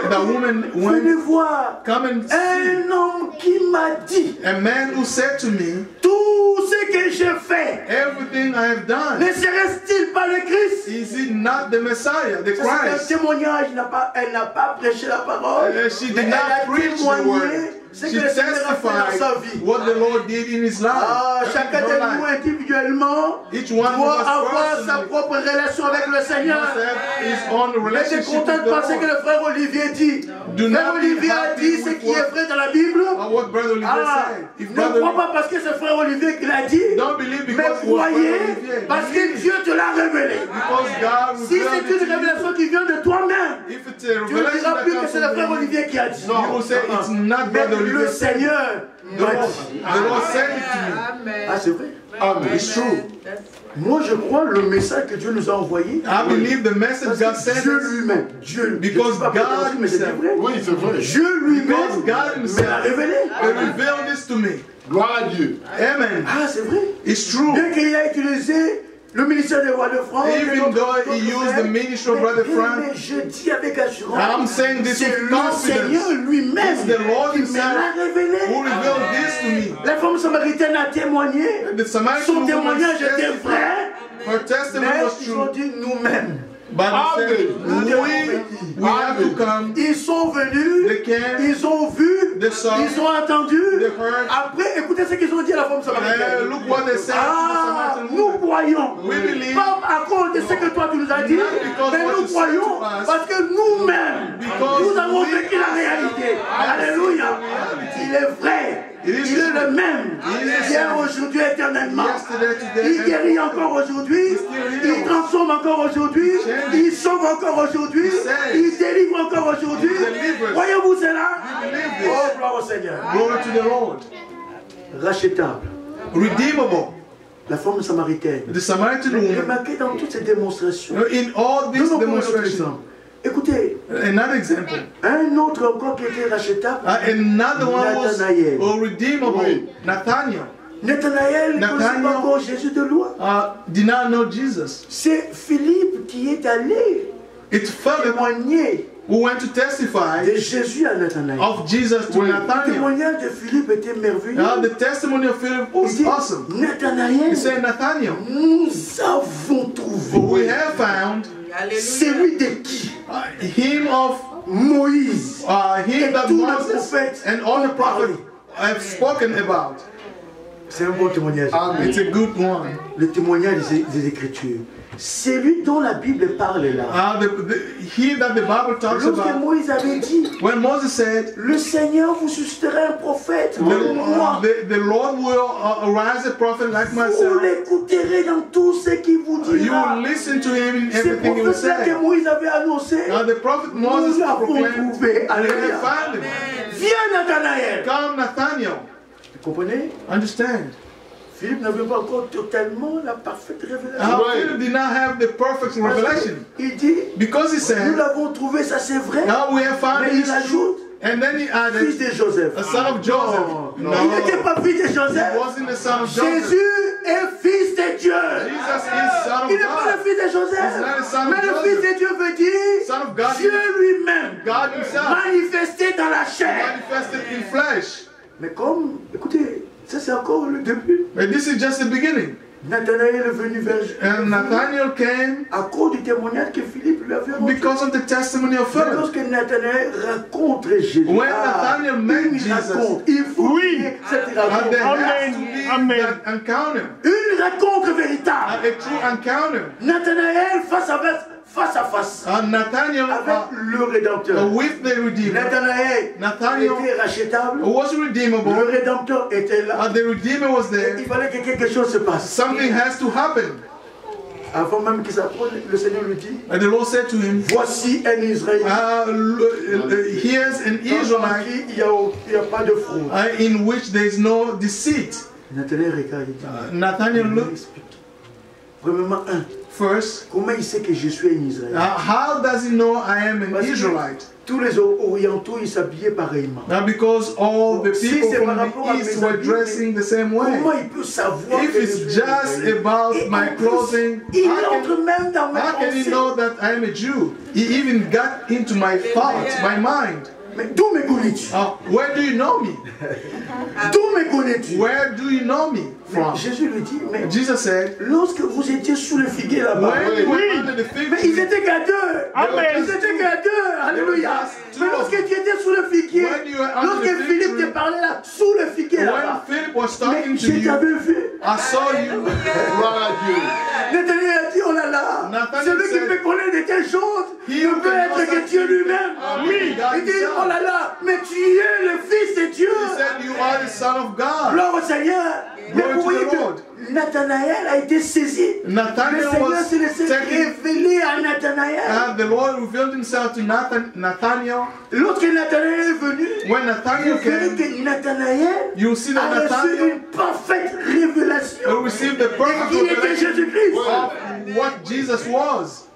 The woman venez went, voir come and see. un homme qui m'a dit A man who said to me, tout ce que j'ai fait, everything I have done, ne serait-il pas le Christ? is it not the Messiah, the C'est un Christ? témoignage, elle n'a pas prêché la parole, She mais did elle not a preach the témoigné word. ce She que le Seigneur a fait dans sa testified vie. what the Lord did in his life. Ah, in chacun her de nous life. individuellement Each one of doit us avoir sa personally propre relation avec le Seigneur. must have his own Mais je suis relationship content with de penser the que Lord. le frère Olivier dit. Do Frère not be Olivier a happy dit ce with qui est what, vrai dans la Bible. what Brother Olivier Ah, said. If ne Brother crois pas parce que c'est frère Olivier qui l'a dit, don't believe mais because it was Brother croyez Olivier. parce que Dieu te l'a révélé. Because God Si revealed c'est it to une you. révélation qui vient de toi-même, If it's a tu ne revelation diras that plus que comes c'est le frère from you, Olivier qui a dit. you will say it's not Mais Brother le Olivier said. Seigneur The m'a Lord, dit. the Lord said it to me. Amen. Ah, c'est vrai. Amen. It's true. Moi, je crois le message que Dieu nous a envoyé. I believe the message Parce God que sent Dieu us. lui-même, Dieu, Because je suis pas God prétentieux, mais c'est himself. vrai. Oui, c'est vrai. Dieu Because lui-même God me l'a himself révélé. revealed this to me. Gloire à Dieu. Amen. Ah, c'est vrai. It's true. Bien qu'il a utilisé le ministère des rois de France, Even though he used the ministry of Brother Frank, mais je dis avec assurance, I'm saying this c'est with le Seigneur confidence. lui-même It's the Lord qui me himself l'a révélé. who revealed this to La femme samaritaine a témoigné. Son témoignage était vrai. Mais ils ont dit nous-mêmes. Ils sont venus, ils ont vu, ils ont entendu. Après, écoutez ce qu'ils ont dit à la femme samaritaine. Nous croyons, pas à cause de ce que toi tu nous as dit, mais nous croyons parce que nous-mêmes, nous avons vécu la réalité. Alléluia. Il est vrai. Il est le même, hier, aujourd'hui, éternellement. Il guérit encore aujourd'hui, il transforme encore aujourd'hui, il sauve encore aujourd'hui, il délivre encore aujourd'hui. Voyez-vous cela? Oh, gloire au Seigneur. Glory to the Lord. Rachetable. Redeemable. La femme samaritaine. The Samaritan woman. Remarquez dans toutes ces démonstrations. In all these demonstrations. Écoutez, another example. Un autre encore qui était rachetable. Another one was redeemable. Nathaniel. Nathanaël ne connaissait pas encore Jésus de loin. Did not know Jesus. C'est Philippe qui est allé témoigner. Who went to testify de Jésus à Nathanaël. Of Jesus to Nathaniel. Le témoignage de Philippe était merveilleux. The testimony of Philip was awesome. Nathanaël, he said, Nathaniel, nous avons trouvé. We have found celui de qui? Him of Moïse. Him that Moses and all the prophets have spoken about. C'est un bon témoignage. It's a good one. Le témoignage des Écritures. C'est lui dont la Bible parle là. He that the Bible talks Lorsque about. Moïse avait dit, when Moses said, le Seigneur vous suscitera un prophète comme moi. The Lord will arise a prophet like myself. Vous l'écouterez dans tout ce qu'il vous dira. You will listen to him in everything he will say. C'est que Moïse avait annoncé. The prophet Moses proclaimed. Alléluia. Viens Nathanaël. Come Nathaniel. Vous comprenez? Understand? Philippe n'avait pas encore totalement la parfaite révélation. Philip did not have the perfect revelation. Il dit, because he said, nous l'avons trouvé, ça c'est vrai. Now we have found mais il ajoute, and then he added, fils de Joseph. A son of Joseph. No. Il n'était pas fils de Joseph. He wasn't the son of Joseph. Jésus est fils de Dieu. Jesus is son of il n'est pas le fils de Joseph. He's not the son mais of le Joseph. fils de Dieu veut dire son of God, Dieu lui-même. God himself. Manifesté dans la chair. Manifested in flesh. Mais comme, écoutez, ça c'est encore le début. But this is just the beginning. Nathanaël est venu vers And Nathaniel came à cause du témoignage que Philippe lui avait rendu. Because of the testimony of Philip. Lorsque Nathanaël raconte Jésus, when Nathaniel met Jesus, il faut cette rencontre. Amen. That encounter. Une rencontre véritable. A true encounter. Nathanaël face à face. Nathaniel avec le Rédempteur. With the Redeemer. Nathanaël était rachetable. Was redeemable. Le Rédempteur était là. The Redeemer was there. Il fallait que quelque chose se passe. Something has to happen. Avant même qu'il s'approche, le Seigneur lui dit, and the Lord said to him, voici un Israélite. Here's an Israelite. Il n'y a pas de fraude. In which there is no deceit. Nathanaël regarde. Nathaniel looked. Premièrement, First, comment il sait que je suis un Israélite? How does he know I am an Israelite? Tous les orientaux ils s'habillaient pareillement. Because all the people from the east were dressing the same way. Comment il peut savoir if it's just about my clothing, how can he know that I am a Jew? He even got into my thoughts, my mind. Mais d'où me connais-tu? Where do you know me? D'où me connais-tu? Where do you know me from? Jésus lui dit, mais Jesus said, lorsque vous étiez sous le figuier là-bas, mais ils étaient qu'à deux. Amen. Ils étaient qu'à deux. Alléluia. Mais lorsque tu étais sous le figuier, lorsque Philippe te parlait là, sous le figuier là-bas, mais je t'avais vu. I saw you. Gloire à Dieu. Nathanaël a dit, oh là là, celui qui peut connaître de telles choses ne peut être que Dieu lui-même. Oui. Il dit, oh là là, mais tu es le Fils de Dieu. He said, you are the Son of God. Gloire au Seigneur. Mais vous voyez que Nathanaël a été saisi. Le Seigneur s'est laissé révéler à Nathanaël. The Lord revealed himself to Nathaniel. Lorsque Nathanaël est venu, when Nathaniel came, que Nathanaël you see that a reçu Nathaniel une parfaite révélation received the perfect qui était Jésus-Christ. of what Jesus was.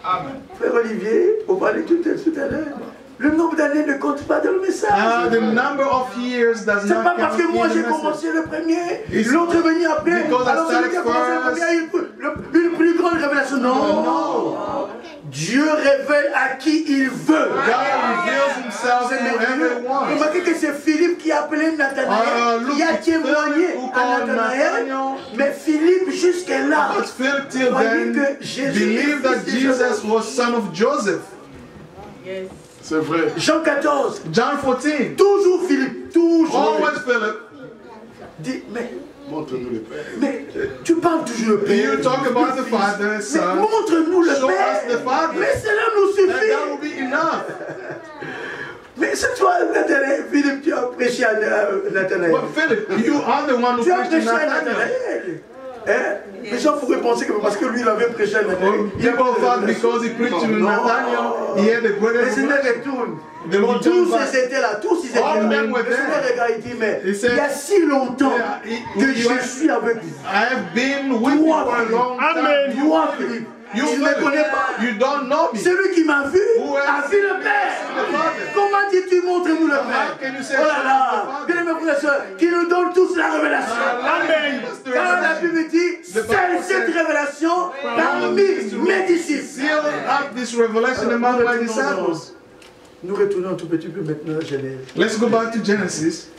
Amen. Frère Olivier, on parlait tout à l'heure. Le nombre d'années ne compte pas dans le message. The number of years does C'est not pas parce count que moi in the j'ai message. commencé le premier, l'autre est venu après. Alors celui qui a commencé le premier a eu une plus grande révélation. Non. Dieu révèle à qui il veut. God reveals himself to everyone. Remarquez que c'est Philippe qui a appelé Nathanaël, qui a témoigné à Nathanaël, mais Philippe jusque-là, But Philip till then believed that Jesus was son of Joseph. Yes. C'est vrai. Jean 14. John 14. Toujours Philippe. Toujours. Always Philip. Dis, mais montre-nous le Père. Mais tu parles toujours le Père. You talk about the Father, Son. Montre-nous le Show Père. us the Father. Mais cela nous suffit. And that will be enough. Mais c'est toi, Nathanaël, Philippe, tu as prêché à Nathanaël. But Philip, you are the one who preached to Nathanael. Hein? Les gens pourraient penser que parce que lui, il avait prêché à Nathanael. People thought because he preached to Nathanael, he had a greater revelation. Mais c'est retourne. Tous ils étaient là, tous ils étaient là. Le Seigneur regarde, il dit, mais il y a si longtemps que je suis avec vous. I have been with you for a long time. Toi, Philippe. Tu ne me connais pas. You don't know me. Celui qui m'a vu a vu le Père. Comment dis-tu montre-nous le Père? Oh là là. Bien-aimés frères et sœurs, qui nous donne tous la révélation. Amen. Car la Bible dit, seule cette révélation parmi mes disciples. Seal up this revelation among my disciples. Nous retournons un tout petit peu maintenant à Genèse. Let's go back to Genesis.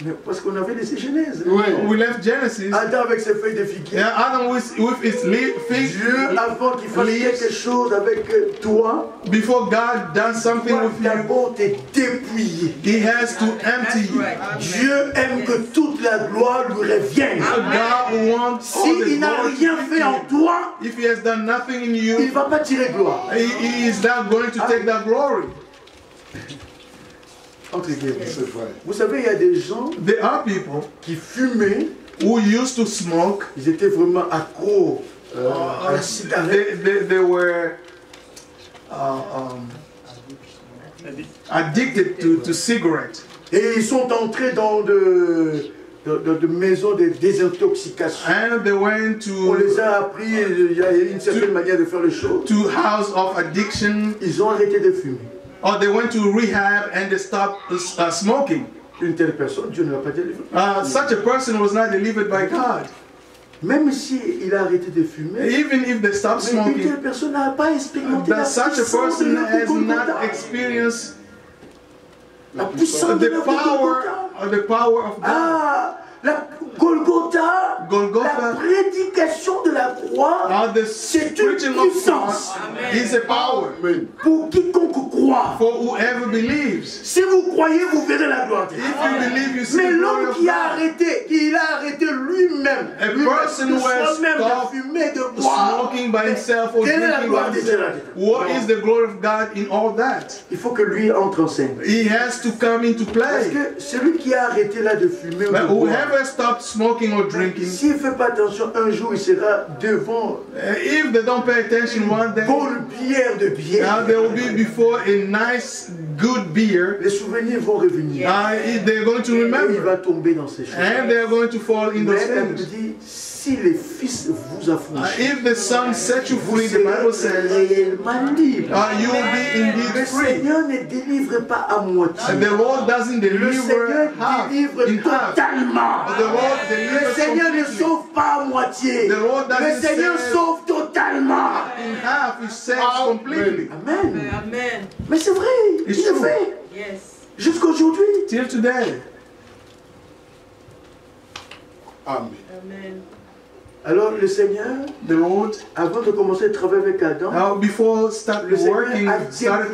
Mais parce qu'on avait laissé Genèse. Oui. We left Genesis. Adam avec ses feuilles de figuier. Yeah, Adam with its figs. Dieu, avant qu'il fasse quelque chose avec toi, before God does something with you, d'abord te dépouiller. He has to empty you. Dieu aime que toute la gloire lui revienne. God wants s'il n'a rien fait en toi, if He has done nothing in you, il ne va pas tirer gloire. He is not going to take that glory. Vous savez, il y a des gens qui fumaient, who used to smoke. Ils étaient vraiment accros à la cigarette. They were addicted to cigarettes. Et ils sont entrés dans de maisons de désintoxication. And they went to, on les a appris, il y a une certaine manière de faire les choses. To house of addiction. Ils ont arrêté de fumer. Or they went to rehab and they stopped smoking. Une telle personne, Dieu ne l'a pas délivré. Such a person was not delivered by God. Même si il a arrêté de fumer, even if they stopped smoking, une telle personne n'a pas expérimenté la such a person has not experienced the power of God. La Golgotha, la prédication de la croix, c'est une puissance. It's a power pour quiconque croit. For whoever believes. Si vous croyez, vous verrez la gloire. If you believe, you see. Mais l'homme qui a arrêté, il a arrêté lui-même. A person who has stopped smoking by himself or drinking by himself. What is the glory of God in all that? Il faut que lui entre en scène. He has to come into play. Parce que celui qui a arrêté là de fumer ou de boire, stopped smoking or drinking. S'il ne fait pas attention, un jour il sera devant. If they don't pay attention one day, bonne bière de bière. They will be before a nice, good beer. Les souvenirs vont revenir. They're going to remember. Et il va tomber dans ces choses. And they are going to fall in those things. Dit, si les fils vous affranchissent, if the Son set you free, the Bible says, réellement libre. You will be indeed free. Le Seigneur ne délivre pas à moitié. The Lord doesn't deliver half. Délivre totalement. Le Seigneur ne sauve pas à moitié. Le Seigneur sauve totalement. In half, He saves completely. Amen. Amen. Mais c'est vrai, il le fait. Yes. Jusqu'aujourd'hui. Till today. Amen. Amen. Alors le Seigneur, the Lord, avant de commencer à travailler avec Adam, before started working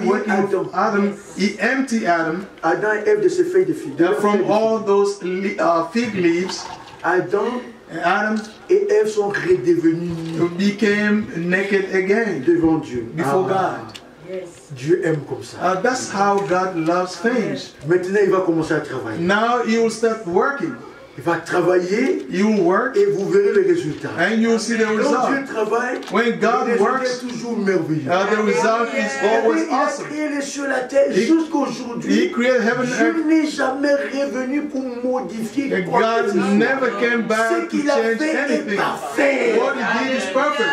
with Adam, He emptied Adam et Ève de ses feuilles de figues. From all those fig leaves, Adam et Ève sont redevenus became naked again devant Dieu, before God. Yes. Dieu aime comme ça. That's how God loves things. Maintenant, il va commencer à travailler. Now He will start working. Il va travailler, you will work, et vous verrez les résultats. And you will see the result. Quand Dieu travaille, when God works, c'est toujours merveilleux. The result is always awesome. Il a créé les cieux et la terre jusqu'aujourd'hui. Je n'ai jamais revenu pour modifier quoi que ce soit. God never came back Ce qu'il a fait est parfait. What He did is perfect.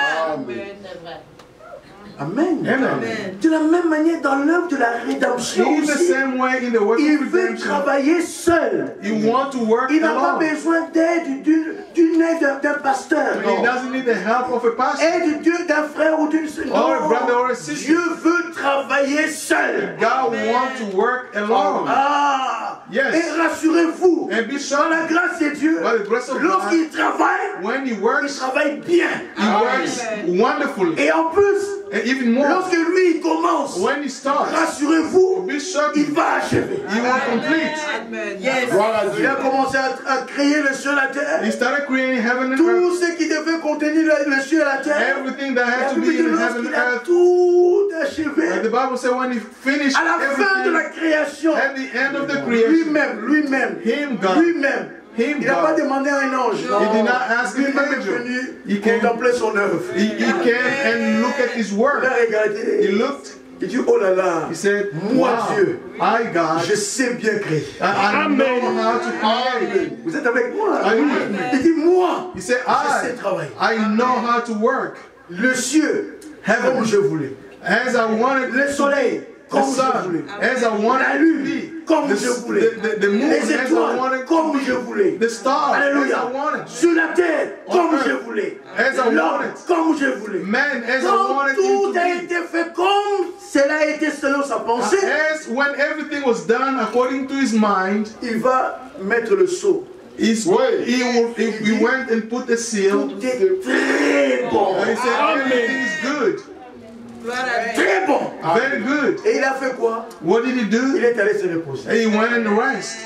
Amen. Amen. De la même manière, dans l'œuvre de la rédemption in the same way, in the work il of veut travailler seul. You want to work il n'a pas besoin d'aide d'une aide d'un pasteur. He doesn't need the help of a pastor. Aide d'un frère ou d'une sœur. Or a brother or a sister. Dieu veut travailler seul. God wants to work alone. Yes. Et rassurez-vous, And be sure dans la grâce de Dieu, by the grace of God, lorsqu'il travaille, when he il works, travaille bien. he works wonderfully. Et en plus, And even more, lorsque lui il commence, when he starts, rassurez-vous, be sure il va achever. he will complete. Yes. Il a commencé à créer le ciel et la terre. He started creating heaven and Tout earth. ce qui devait contenir le ciel et la terre. Everything that had to La be Bible in dit heaven lorsqu'il and a earth. tout achevé. And the Bible said when he finished À la fin de la everything, création, at the end of the creation, lui-même, him, God, il n'a pas demandé à un ange. he did not ask an Lui-même est angel. venu He came, contempler son œuvre. he came and looked at his Il work. a regardé. He looked, Il dit, oh là là, he said, moi wow, Dieu, I, God, je sais bien créer. I know how to create. Vous êtes avec moi? Are you with me? Il dit, moi, He said, je sais travailler. I know how to work. Le ciel, Heaven, comme je voulais. as I wanted Le soleil, the comme je sun, voulais. as I La wanted to lune, be, comme je voulais. the moon, Les as I étoiles, wanted comme to je be, voulais. the stars, as Alléluia. I wanted, Sur la terre, comme earth, je voulais. as I L'homme, wanted, comme je voulais. man, as I Quand wanted him tout to a be. été fait comme cela a été selon sa pensée, As when everything was done according to his mind, il va mettre le sceau. he went and put the seal. Tout est très bon. And he said everything is good, Très bon. very good. Et il a fait quoi? What did he Il do? est allé se reposer. He went and rest.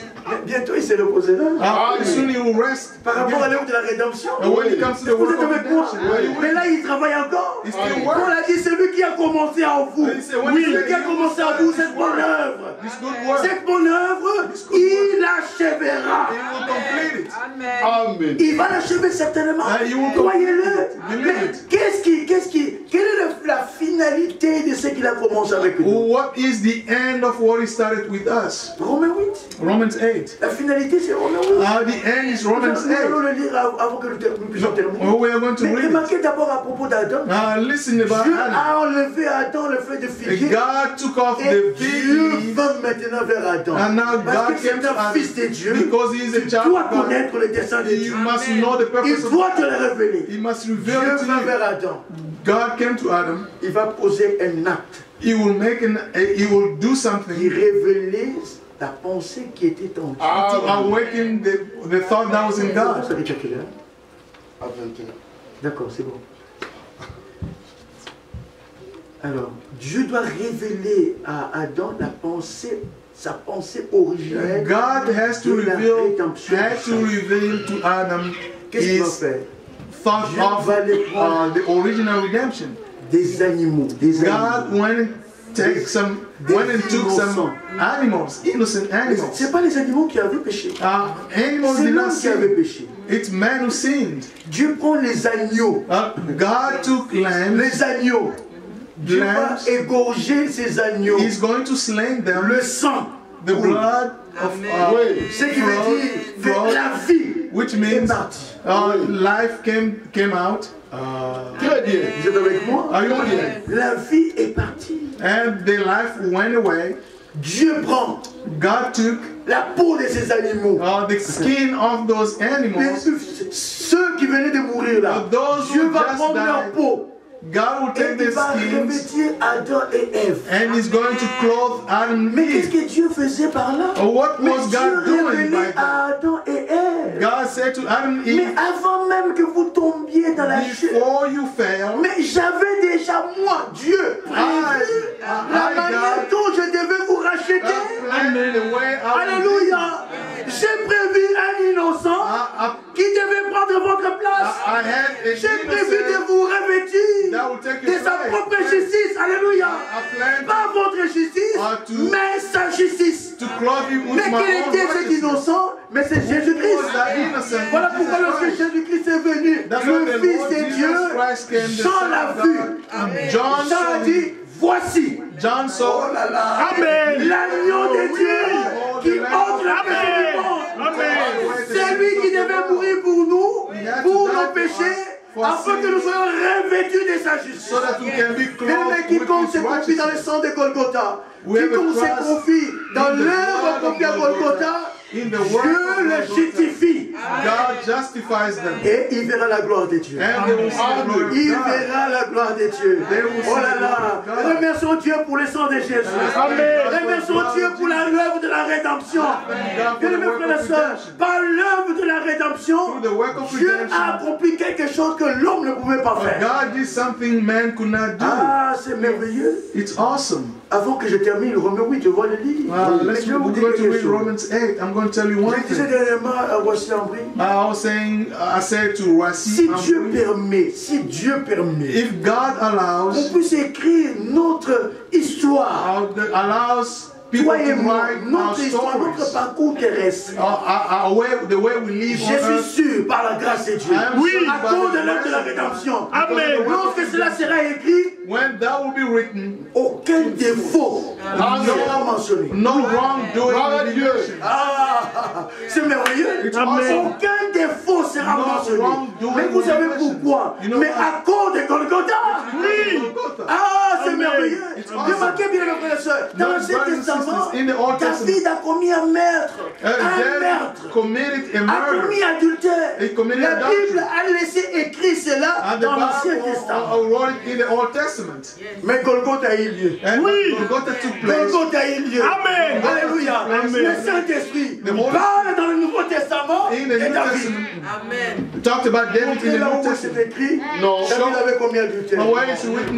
Bientôt il se reposera. Soon he will rest. Par rapport à again. l'œuvre de la rédemption. And when it comes to the Vous work êtes of avec moi? redemption, are you with Mais me? là, il travaille encore. He still Paul works. a dit, celui qui a commencé en vous, He said, when oui, he said qui a he commencé en will vous start cette bonne œuvre. This good work, Cette bonne œuvre, il l'achèvera. he will complete it. Amen. Il va l'achever certainement. You will Croyez-le. Believe Mais it. quelle est la finalité de ce qu'il a commencé avec nous? What is the end of what he started with us? Romains 8. Romans 8. La finalité, c'est Romains 8. The end is Romans Nous allons 8. le lire avant que nous puissions terminer. Oh, we are going to Mais read it. remarquez d'abord à propos d'Adam. Listen about Dieu Adam. a enlevé à Adam le feu de figuier. God took off Et the Dieu fig leaf, va maintenant vers Adam. and now Parce God que c'est came to un fils de Adam Dieu. because he is a Tu child dois of God. connaître le dessein de Dieu. You must know the Il purpose of doit God. te le révéler. He must Dieu reveal it to va you. vers Adam. God came to Adam. Il va poser un acte. He will he will do Il something révélait la pensée qui était en Dieu. to awaken the thought that was in Vous God. savez à quelle heure? À 21. D'accord, c'est bon. Alors, Dieu doit révéler à Adam sa pensée originelle. God has to de la reveal rédemption. to Adam Qu'est-ce qu'il va his faire? thought Dieu of va les prendre. the original redemption. Des animaux, des God animaux. went and took some animals, innocent Ce animals. n'est pas les animaux qui avaient péché. Animals C'est did l'homme not qui avait sin. péché. It's man who sinned. Dieu prend les agneaux. God took lambs. Les agneaux. Dieu va Lambs. égorger ces agneaux. He's going to slay them. Le sang. The blood of Ce qui veut dire que la vie which est means partie. life came out. Très bien. Vous êtes avec moi? Are you with me? La vie est partie. And the life went away. Dieu prend God took la peau de ces animaux. the skin of those animals. Ceux qui venaient de mourir là, Those Dieu who va just prendre leur died, peau God will et take il their va skins revêtir Adam et Ève. and He's going to clothe Adam and Mais qu'est-ce Eve. que Dieu faisait par là? What Mais was Dieu God doing by révélait that? à Adam et Ève. God said to Adam and Mais Eve, avant même que vous tombiez dans la chute, before you fail, mais j'avais déjà, moi, Dieu, prévu la manière dont je devais vous racheter. Alléluia. J'ai prévu un innocent qui devait prendre votre place. J'ai prévu de vous revêtir de sa propre justice. Alléluia. Pas votre justice, mais sa justice. Mais quel était cet innocent? Mais c'est Jésus-Christ. Voilà pourquoi lorsque Jésus-Christ est venu, le Fils de Dieu, Jean l'a vu. Jean a dit, voici. John saw Amen. L'agneau de Dieu qui ôte la péché du monde. C'est lui qui devait mourir pour nous, pour nos péchés, afin que nous soyons revêtus de sa justice. Mais quiconque se confie dans le sang de Golgotha, quiconque se confie dans l'œuvre accomplie à Golgotha, Dieu le justifie. justifies them. Et il verra la gloire de Dieu. And they will see the glory of Il God. verra la gloire de Dieu. Oh là là. Remercions Dieu pour le sang de Jésus. Remercions Dieu pour l'œuvre de la rédemption. Bien-aimés frères et sœurs, par l'œuvre de la rédemption, Dieu a accompli quelque chose que l'homme ne pouvait pas faire. God did something man could not do. Ah, c'est merveilleux. It's awesome. Avant que je termine, Romains 8, je vois le livre. Let's go to read Romans 8. I'm going to tell you one Je disais thing. dernièrement à Roissy-en-Brie. I said to Roissy, Si Dieu permet, if God allows, on puisse écrire notre histoire. allows people Toi et to moi, write our notre histoire, notre stories, parcours terrestre. the way we live on Je suis earth. sûr, par la grâce de Dieu, à cause de l'œuvre de la rédemption, lorsque cela sera écrit, when that will be written, aucun défaut ne sera mentionné. no wrongdoing will be mentioned. Ah, c'est merveilleux. Aucun défaut sera mentionné. Mais vous savez pourquoi? Mais à cause de Golgotha. Oui. Ah, c'est merveilleux. Remarquez bien, mes frères et sœurs, dans l'Ancien Testament, David a commis un meurtre. A commis adultère. La Bible a laissé écrit cela dans l'Ancien Testament. Mais Golgotha a eu lieu. Oui. Golgotha a eu lieu. Amen. Alléluia. Le Saint-Esprit parle dans le Nouveau Testament et David. Amen. Talked about David in the New Testament. C'est écrit. Non. David avait commis adultère. Where is written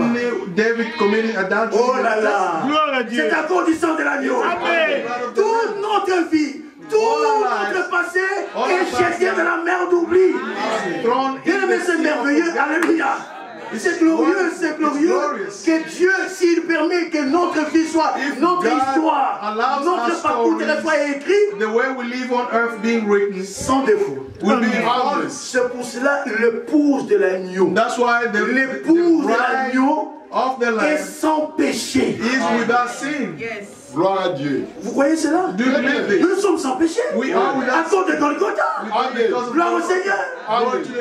David committed adultery? Oh là là. C'est à cause du sang de l'agneau. Amen. Toute notre vie, tout notre passé est jeté dans la mer d'oubli. Bien-aimé, c'est merveilleux. Alléluia. C'est glorieux que Dieu, s'il permet que notre vie soit, notre histoire, notre parcours terrestre soit écrit, the way we live on earth being written, sans défaut. C'est pour cela l'épouse de l'agneau. That's why l'épouse de l'agneau est sans péché. Is without sin. Yes. Gloire à Dieu. Vous voyez cela? Nous sommes sans péché. À cause de Golgotha. Gloire au Seigneur.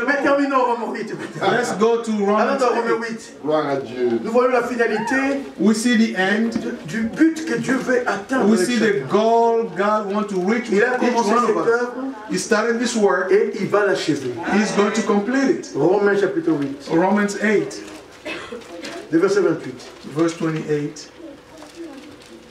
Mais terminons Romains 8. Let's go to Romans 8. Gloire à Dieu. Nous voyons la finalité. We see the end. Du but que Dieu veut atteindre. We see the goal God wants to reach with each one of us. He started this work. Et il va l'achever. He's going to complete it. Romains chapitre 8. Romans 8. Le verset 28. Verse 28.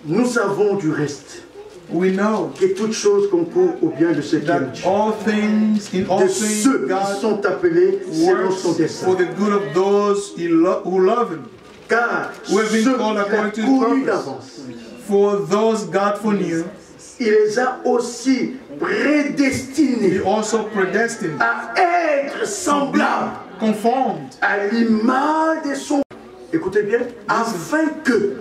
Nous savons du reste we know que toutes choses concourent au bien de ceux qui aiment Dieu. All things, in all de things, ceux qui sont appelés selon son dessein. For the good of those who love Him. Car who have been called according to His purpose. For those God foreknew, il les a aussi prédestinés. He also predestined à être semblables, conformed à l'image de son. Écoutez bien, afin que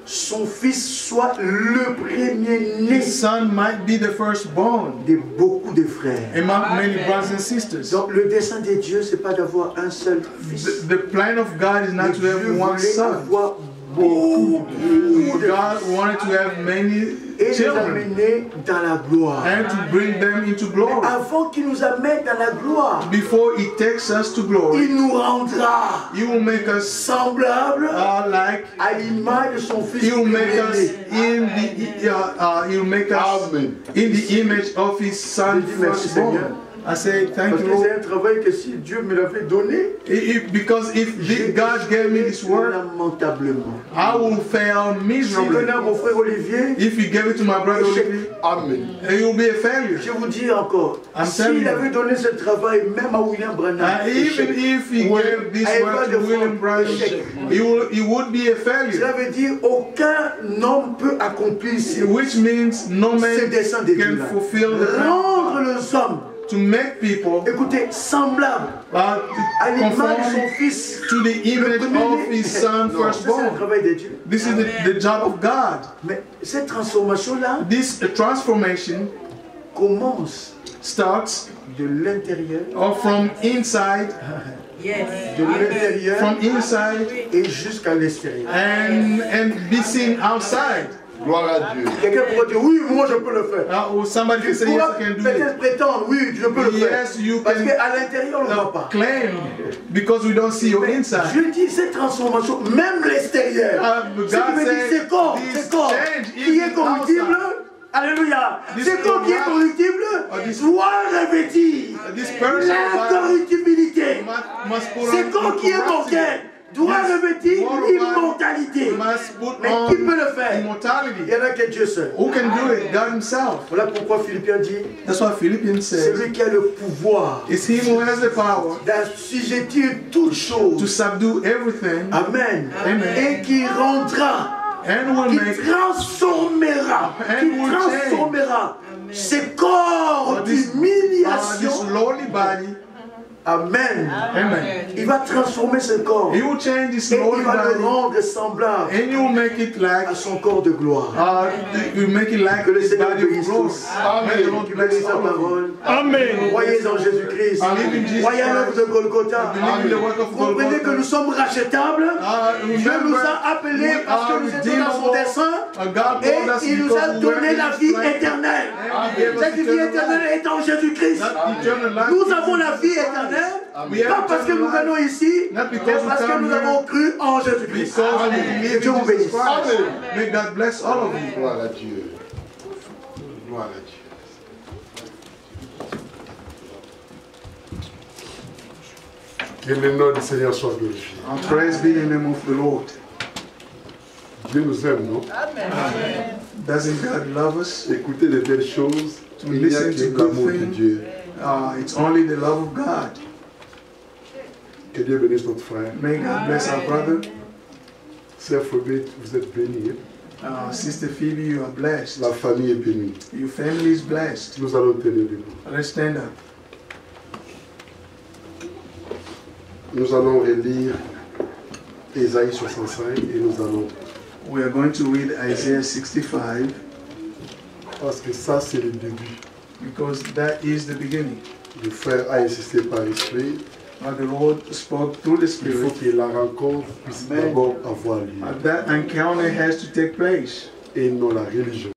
son fils soit le premier-né. Son might be the firstborn de beaucoup de frères. Among many brothers and sisters. Donc le dessein de Dieu, c'est pas d'avoir un seul fils. The plan of God is not to have one son. God wanted to have many children dans la gloire. And to bring them into glory. Mais avant qu'il nous amène dans la gloire, before He takes us to glory, il nous rendra. He will make us semblables like à l'image de son fils. He will make us He will make us in the image of His Son firstborn. I say thank you, Lord. C'est un travail que si Dieu me l'avait donné, because if God gave me this word, I will fail miserably. If He gave it to my brother Olivier, Amen. It will be a failure. Je vous dis encore, s'il avait donné ce travail même à William Branham, even if He gave this word to William Branham, it would be a failure. Cela veut dire aucun homme peut accomplir which means no man can fulfill the rendre les hommes. To make people, écoutez, semblables à l'image de son fils, to the image of His Son firstborn. This is the job of God. Mais cette transformation-là, this transformation commence, starts de l'intérieur, or from inside. Yes. De l'intérieur, from inside, et jusqu'à l'extérieur, and be seen outside. Gloire à Dieu. Quelqu'un pourrait dire, oui, moi je peux le faire. Somebody can say, yes, I can do it. Peut-être prétendre, oui, je peux le faire. Yes, you parce can. qu'à l'intérieur, on ne le voit pas. Claim, because we don't see your inside. Je dis, cette transformation, même l'extérieur, God c'est corps, qui est corruptible, Alléluia. C'est corps qui est corruptible doit revêtir l'incorruptibilité. C'est corps qui est mortel doit revêtir l'immortalité. Mais qui peut le faire? Il n'y en a que Dieu seul. Who can do it? God himself. Voilà pourquoi Philippiens dit, that's what Philippians says. Celui qui a le pouvoir it's him who has the power d'assujettir toutes choses. To subdue everything. Amen. Amen. Et qui rendra, qui transformera ces corps d'humiliation. Amen. Amen. Il va transformer ce corps. He will change his et il va le rendre semblable à son corps de gloire. You make it like que le Seigneur bénisse tous. Amen. Tu bénisses sa parole. Amen. Croyez en Jésus-Christ. Croyez à l'œuvre de Golgotha. Comprenez que nous sommes rachetables. Dieu nous a appelés parce que nous étions dans son dessein. Et il nous a donné la vie éternelle. Cette vie éternelle est en Jésus-Christ. Nous avons la vie éternelle. Pas parce que nous venons ici, mais parce que nous avons cru en Jésus-Christ. Que Dieu vous bénisse. May God bless all of you. Gloire à Dieu. Gloire à Dieu. Que le nom du Seigneur soit glorifié. Praise be the name of the Lord. Dieu nous aime, non? Amen. Doesn't God love us? Écoutez de telles choses. Il n'y a que l'amour de Dieu. It's only the love of God. Que Dieu bénisse notre frère. May God bless our brother. Sœur Phoebe, vous êtes bénie. Sister Phoebe, you are blessed. La famille est bénie. Your family is blessed. Nous allons tenir debout. Let's stand up. Nous allons relire Ésaïe 65 et nous allons. We are going to read Isaiah 65. Parce que ça c'est le début. Because that is the beginning. Le frère a insisté par l'esprit. The Lord spoke through the Spirit. Il faut que la rencontre puisse d'abord avoir lieu. That encounter has to take place. Et non la religion.